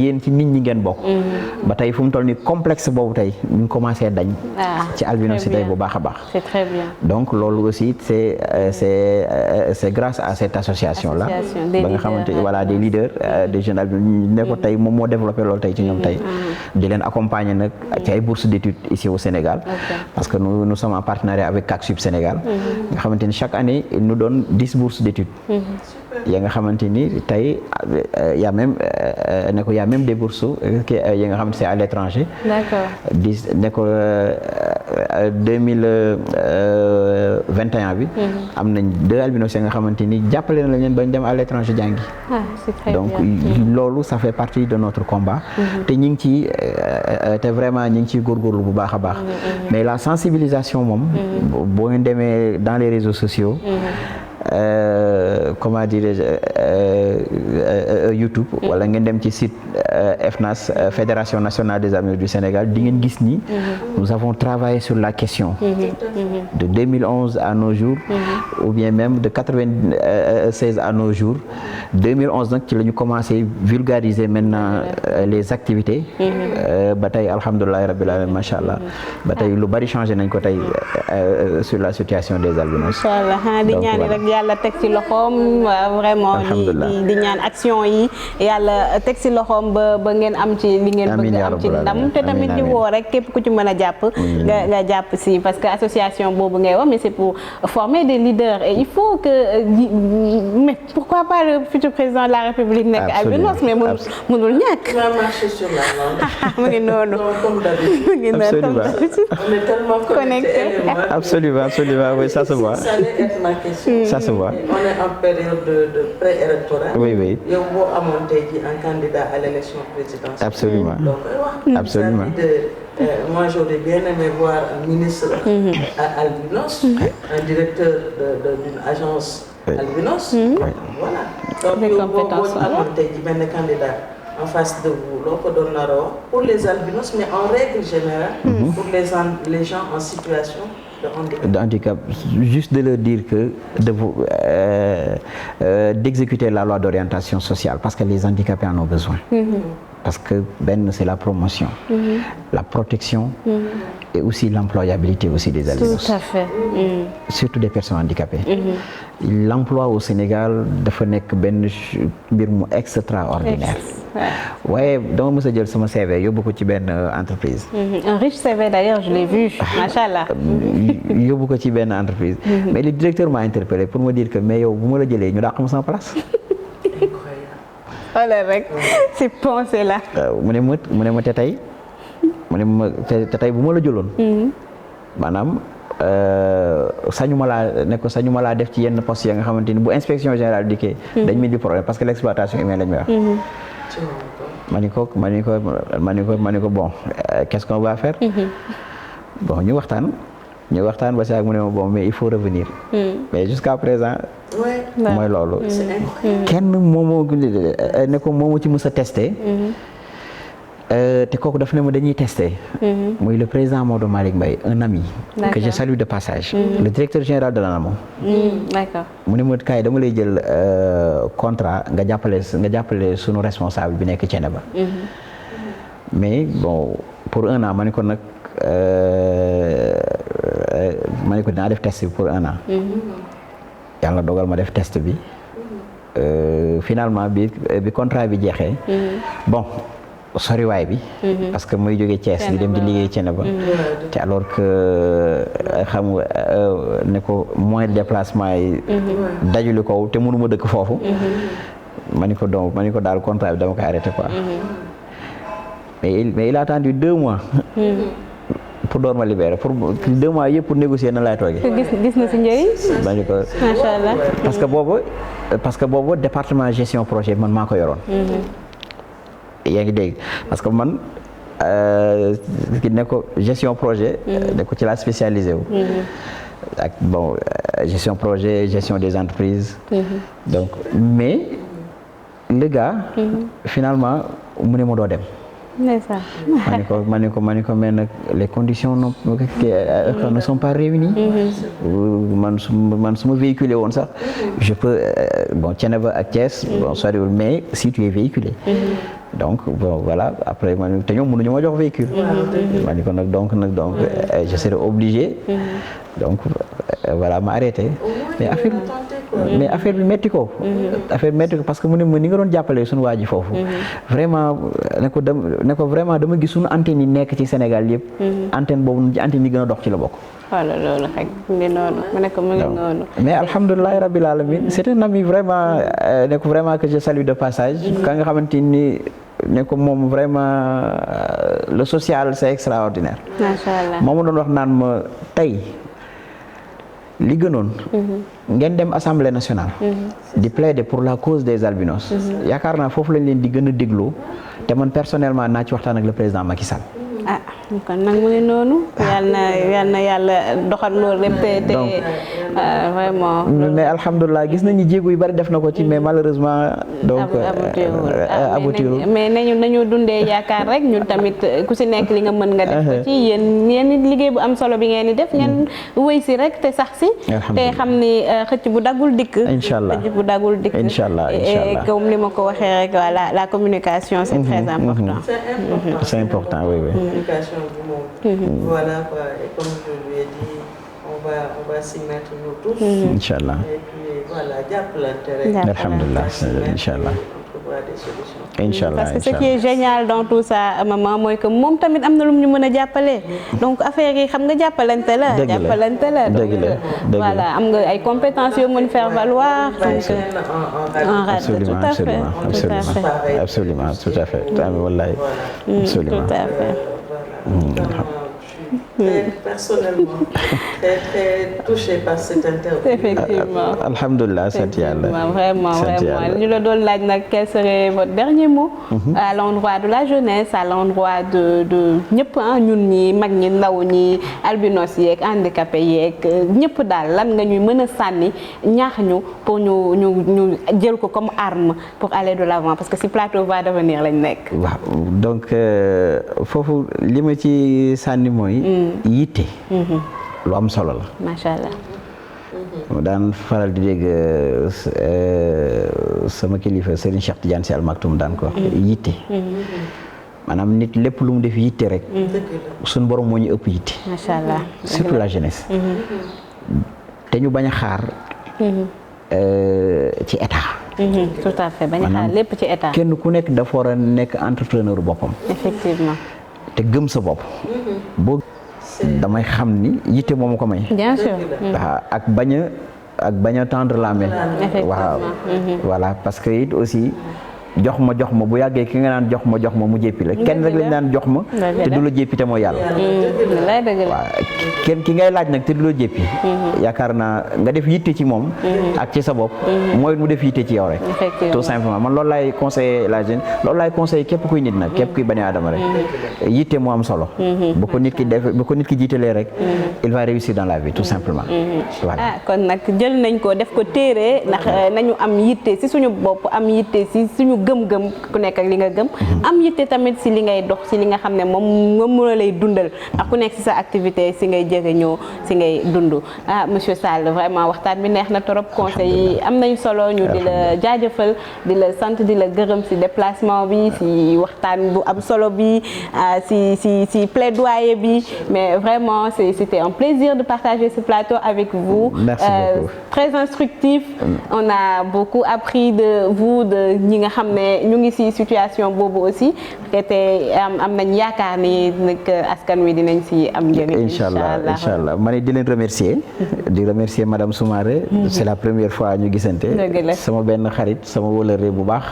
yéen ci nit ñi ngeen bokk. ba tey fu mu toll ni complexe boobu tey ñu ngi commencé dañ. ci albinosité bu baax a baax. c'est très bien. donc loolu aussi c'est grâce à cette association là. ba nga xamante voilà des leaders des jeunes albinos ne ko tey moom moo développé loolu tey ci ñoom tey. di leen accompagner nag ci ay bourses d'études ici au Sénégal. parce que nous sommes en partenariat avec CACSUB Sénégal. nga xamante ni chaque année ils nous donnent 10 bourses d'études. ya nga xamante ni tey y a même ne ko y a même des bourses yi nga xamante c'est à l'étranger. D'accord. ne ko 2021 bi. am nañ 2 albinos yi nga xamante ni jàppale na leen ba ñu dem à l'étranger jàngi. C'est très donc loolu ça fait partie de notre combat. te ñu ngi ci te vraiment ñu ngi ciy góorgóorlu bu baax a baax. mais la sensibilisation moom. boo ngeen demee dans les réseaux sociaux. Comment dirais-je YouTube wala ngeen dem ci site FNAS Fédération nationale des albinos du Sénégal di ngeen gis ni nous avons travaillé sur la question de 2011 à nos jours ou bien même de 96 à nos jours 2011 nag ci la ñu commencé vulgariser maintenant les activités ba tey alhamdulilah rabbil alamin macha allah ba tey lu bari changé nañ ko tey sur la situation des albinos. Inch'Allah di ñaan rek yàlla teg ci loxoom vraiment di ñaan action yi yàlla teg ci loxoom ba ngeen am ci li ngeen bëgg am ci ndam te tamit di woo rek képp ku ci mën a jàpp nga jàpp si parce que association boobu ngay wax mais c'est pour former des leaders et il faut que mais pourquoi pas le futur président de la République nekk albinos mais mënul ñàkk. Tu vas marcher sur la langue. mu ngi noonu comme d'habitude. mu ngi noonu comme d'habitude. On est tellement connectés. Absolument, oui, ça se voit. Ça allait être ma question. Ça se voit. On est en période de pré-électoral. Oui. yow boo amoon tey jii un candidat à l'élection présidentielle. Absolument. Donc absolument. Moi j'aurais bien aimé voir un ministre albinos, un directeur d'une agence albinos. Voilà. Donc yow boo amoon tey jii benn candidat en face de vous loo ko doon naroo pour les albinos mais en règle générale. pour les gens en situation. de handicap, juste de leur dire que d'exécuter la loi d'orientation sociale parce que les handicapés en ont besoin. Parce que c'est la promotion, la protection et aussi l'employabilité aussi des albinos. Tout à fait. Surtout des personnes handicapées. L'emploi au Sénégal dafa nekk benn mbir mu extraordinaire. waaye dama mës a jël sama CV yóbbu ko ci benn entreprise. Un riche CV d'ailleurs, je l'ai vu, machallah. yóbbu ko ci benn entreprise. mais le directeur m'a interpellé pour me dire que mais yow bu ma la jëlee ñu dàq ma sama place. Voilà rek ces pensées là. mu ne ma te tey te tey bu ma la jëloon. maanaam sañu ma laa def ci yenn postes ya nga xamante ni bu inspection générale dikkee. dañ mi di problème parce que l'exploitation humaine lañ may wax. ma ni ko bon qu'est-ce qu'on va faire. bon ñu waxtaan ba si ak mu ne ma bon mais il faut revenir. mais jusqu'à présent. mooy loolu. kenn moomoo ne ko moomu ci mës a testé. te kooku daf ne ma dañuy testé. muy le président Maodo Malick Mbaye un ami. que je salue de passage. Le directeur général de l'ANAMO. D'accord. mu ne ma kaay dama lay jël contrat nga jàppale sunu responsable bi nekk Thiénaba. mais bon pour un an ma ne ko nag dinaa def test bi pour un an. yàlla dogal ma def test bi. finalement bi contrat bi jeexee. bon. soriwaay bi. parce que muy jógee Thiès di dem di liggéey Thiénaba. te alors que xam nga ne ko moyen de déplacement yi. dajuli ko te mënuma dëkk foofu. ma ni ko daal contrat bi dama koy arrêté quoi. mais il a attendu 2 mois. pour door ma libérer pour 2 mois yëpp pour négocier na laay toogee. gis na si njëriñ. ma ni ko macha allah. parce que boobu département gestion projet man maa ko yoroon. yaa ngi dégg parce que man ki ne ko gestion projet. ne ko ci la spécialisé wu. ak bon gestion projet gestion des entreprises. donc mais le gars. finalement mu ne ma doo dem. ma ni ko mais nag les conditions ne sont pas réunies. man su ma véhiculé woon sax je peux bon Thiénaba ak Thiès bon soriwul mais si tu es véhiculé. donc bon voilà après man te ñoom mënuñu ma jox véhicule. ma ni ko nag donc je serai obligé. donc voilà ma arrêté. mais affaire bi metti ko. parce que mu ne ma ni nga doon jàppale suñu waa ji foofu. vraiment ne ko vraiment dama gis suñu antenne yi nekk ci Sénégal yëpp. antenne boobu ci antenne yi gën a dox ci la bokk. voilà loolu rek mu ngi noonu mu nekk mu ngi noonu. mais alhamdulilah rabbil alamin c'est un ami vraiment ne ko vraiment que je salue de passage. ka nga xamante ni ne ko moom vraiment le social c'est extraordinaire. macha allah moom doon wax naan ma tey. li gënoon. ngeen dem assemblée nationale. di plaider pour la cause des albinos. yaakaar naa foofu lañ leen di gën a déglu te man personnellement naa ci waxtaan ak le président Macky Sall. kon nag mu ngi noonu. yal na yàlla doxal loolu lépp te vraiment. mais alhamdulilah gis nañu jéego yu bari def na ko ci mais malheureusement. donc aboutirul mais nañu dundee yaakaar rek ñun tamit ku si nekk li nga mën nga def ko ci yéen liggéey bu am solo bi ngeen di def ngeen wéy si rek te sax si. te xam ni xëcc bu daggul dikk. incha allah xëcc bu daggul dikk. incha allah comme li ma ko waxee rek voilà la communication c'est très important. c'est important oui. Communication du monde. Voilà quoi. Et comme je lui ai dit, on va s'y mettre nous tous. Inch'Allah. Et puis voilà, jàppalante rek. Alhamdulillah, Inch'Allah. Des solutions. Inch'Allah. Parce que ce qui est génial dans tout ça maman mooy que moom tamit am na lu ñu mën a jàppale. donc affaire yi xam nga jàppalante la. jàppalante la dëgg la voilà am nga ay compétences yoo mën faire valoir. absolument tout à fait wallahi absolument. Tout à fait. Personnellement, très touchée par cette interview. Effectivement. Alhamdulillah, sant Yàlla. Vraiment. ñu la doon laaj nag quel serait votre dernier mot à l'endroit de la jeunesse, à l'endroit de ñëpp ñun ñi mag ñi ndaw ñi albinos yeeg handicapé yeeg ñëpp daal lan nga ñuy mën a sànni ñaax ñu pour ñu jël ko comme arme pour aller de l'avant parce que si plateau va devenir lañ nekk. waaw donc foofu li ma ci sànni mooy. yitte. lu am solo la. macha allah. daan faral di dégg sama kilifa Serigne Cheikh Tidiane Sy Al Maktoum daan ko wax yitte. maanaam nit lépp lu mu def yitte rek suñ borom moo ñu ëpp yitte macha allah surtout la jeunesse te ñu bañ a xaar ci état tout à fait bañ a xaar lépp ci état kenn ku nekk dafa war a nekk entrepreneur boppam effectivement te gëm sa bopp boo damay xam ni yitte moomu ko may bien sûr waaw ak bañ a tendre la main waaw voilà parce que it aussi jox ma bu yàggee ki nga naan jox ma mu jéppi la kenn rek lañ naan jox ma te du la jéppi te mooy yàlla waaw kenn ki ngay laaj nag te du la jéppi yaakaar naa nga def yitte ci moom ak ci sa bopp mooy mu def yitte ci yow rek tout simplement man loolu laay conseiller la jeune loolu laay conseiller képp kuy nit nag képp kuy bani aadama rek yitte moo am solo bu ko nit ki jiitalee rek il va réussir dans la vie tout simplement voilà kon nag jël nañ ko def ko téere ndax nañu am yitte si suñu bopp am yitte si suñu gëm-gëm ku nekk ak li nga gëm am yitte tamit si li ngay dox si li nga xam ne moom mën lay dundal ndax ku nekk si sa activité si ngay jëriñoo si ngay dund monsieur Sall vraiment waxtaan bi neex na trop conseil yi am nañ solo ñu di la jaajëfal di la sant di la gërëm si déplacement bi si waxtaan bu am solo bi si plaidoyer bi mais vraiment c'était un plaisir de partager ce plateau avec vous. Merci beaucoup. Très instructif on a beaucoup appris de vous de ñi nga xam ne ñu ngi ci situation boobu aussi te am nañ yaakaar ni nag askan wi dinañ ci am njëriñ inchallah ma ne di leen remercier madame Soumaré c'est la première fois ñu gisante sama benn xarit sama wëlëre bu baax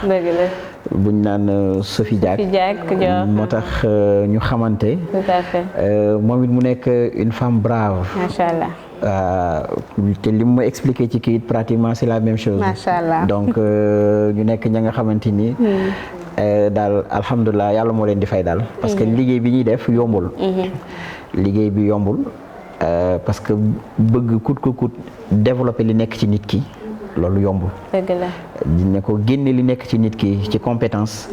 buñ naan Sophie Diack moo tax ñu xamante tout à fait moom it mu nekk une femme brave machallah te li mu expliqué ci kii pratiquement c'est la même chose machallah donc ñu nekk ña nga xamante ni daal alhamdulilah yàlla moo leen di fay daal parce que liggéey bi ñuy def yombul liggéey bi yombul parce que bëgg kut ko kut développer li nekk ci nit ki loolu yombul dëgg la dina ko génne li nekk ci nit ki ci compétence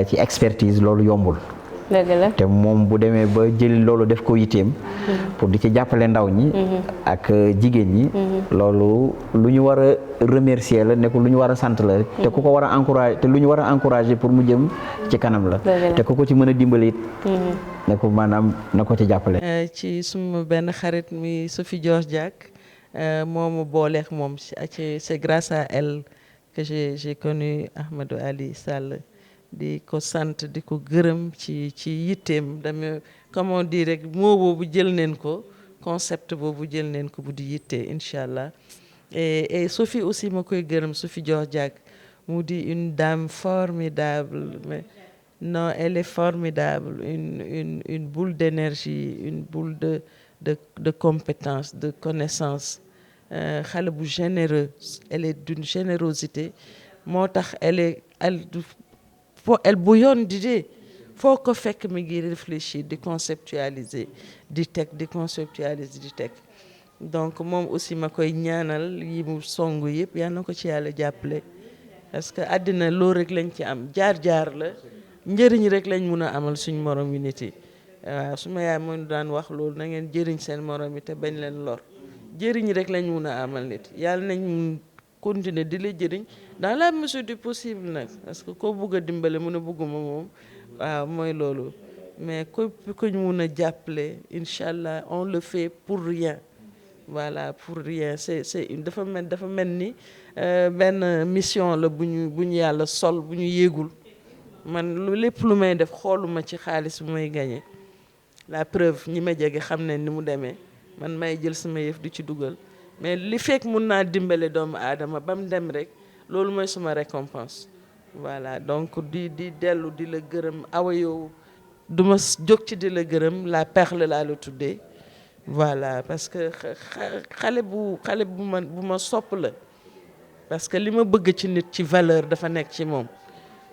ci expertise loolu yombul dëgg la te moom bu demee ba jël loolu def ko yitteem pour di ci jàppale ndaw ñi ak jigéen ñi loolu lu ñu war a remercier la ne ko lu ñu war a sant la rek te ku ko war a encourager te lu ñu war a encourager pour mu jëm ci kanam la te ku ko ci mën a dimbali it ne ko maanaam na ko ci jàppale ci suma benn xarit mi Sophie George Diack moomu booleex moom c'est grâce à elle que j'ai connu Ahmadou Ali Sall di ko sant di ko gërëm ci yitteem dama comme on dit rek moo boobu jël neen ko concept boobu jël neen ko bu di yitte incha allah et Sophie aussi ma koy gërëm Sophie Dior Diack mu di une dame formidable mais non elle est formidable une boule d'énergie une boule de compétence de connaissance xale bu généreux elle est d'une générosité moo tax elle bouillonne d'idées foo ko fekk mi ngi réfléchir di conceptualiser di teg donc moom aussi ma koy ñaanal yi mu songu yëpp yal na ko ci yàlla jàppale parce que àddina loolu rek lañ ci am jaar-jaar la njëriñ rek lañ mun a amal suñ morom yi nit yi waaw su ma yaay mooy daan wax loolu na ngeen jëriñ seen morom yi te bañ leen lor jëriñ rek lañ mun a amal nit yàlla nañ continuer di la jëriñ dans la mesure du possible nag parce que koo bugg a dimbale mun a bugguma moom waaw mooy loolu mais ko ñu mun a jàppale incha allah on le fait pour rien voilà pour rien c'est dafa mel ni benn mission la bu ñu yàlla sol bu ñu yéegul man lépp lu may def xooluma ci xaalis bu may gagné la preuve ñi ma jege xam ne ni mu demee man may jël sama yëf di ci dugal mais li fekk mun naa dimbale doomu aadama ba mu dem rek loolu mooy suma récompense voilà donc di dellu di la gërëm awa yow du ma jóg ci di la gërëm la perle laa la tuddee voilà parce que xale bu ma sopp la parce que li ma bëgg ci nit ci valeur dafa nekk ci moom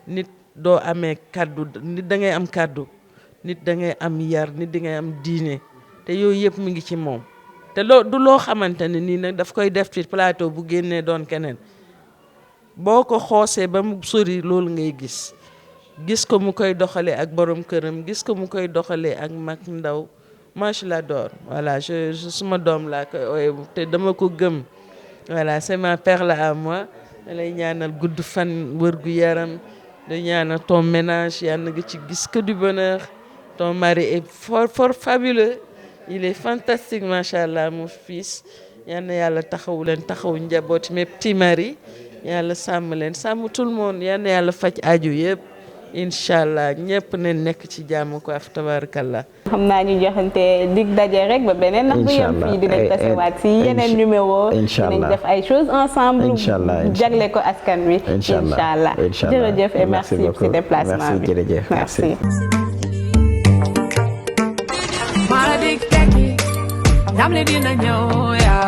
nit doo amee kàddu nit da ngay am kàddu nit da ngay am yar nit da ngay am diine te yooyu yëpp mu ngi ci moom te du loo xamante ne nii nag daf koy def ci plateau bu génnee doon keneen boo ko xoosee ba mu sori loolu ngay gis ko mu koy doxalee ak borom këram gis ko mu koy doxalee ak mag ndaw moi je l'adore voilà je suma doom laa koy ooye te dama ko gëm voilà c'est ma perle à moi da lay ñaanal gudd fan wër gu yaram de ñaanal ton ménage yal na nga ci gis que du bonheur. Ton mari est fort fabuleux. Il est fantastique, machallah, mon fils. Yal na yàlla taxawu leen taxawu njaboot mes petits maris yàlla sàmm leen sàmm tout le monde yal na yàlla faj aju yëpp incha allah ñëpp ne nekk ci jàmm quoi tabarakallah. xam naa ñu joxante dig daje rek ba beneen ndax bu yem fii dinañ tasewaat si yeneen numéro dinañ def ay choses ensemble jagle ko askan wi incha allah jërëjëf et merci ci déplacement bi merci. Mara dig tekki ndam li dina ñëw yaa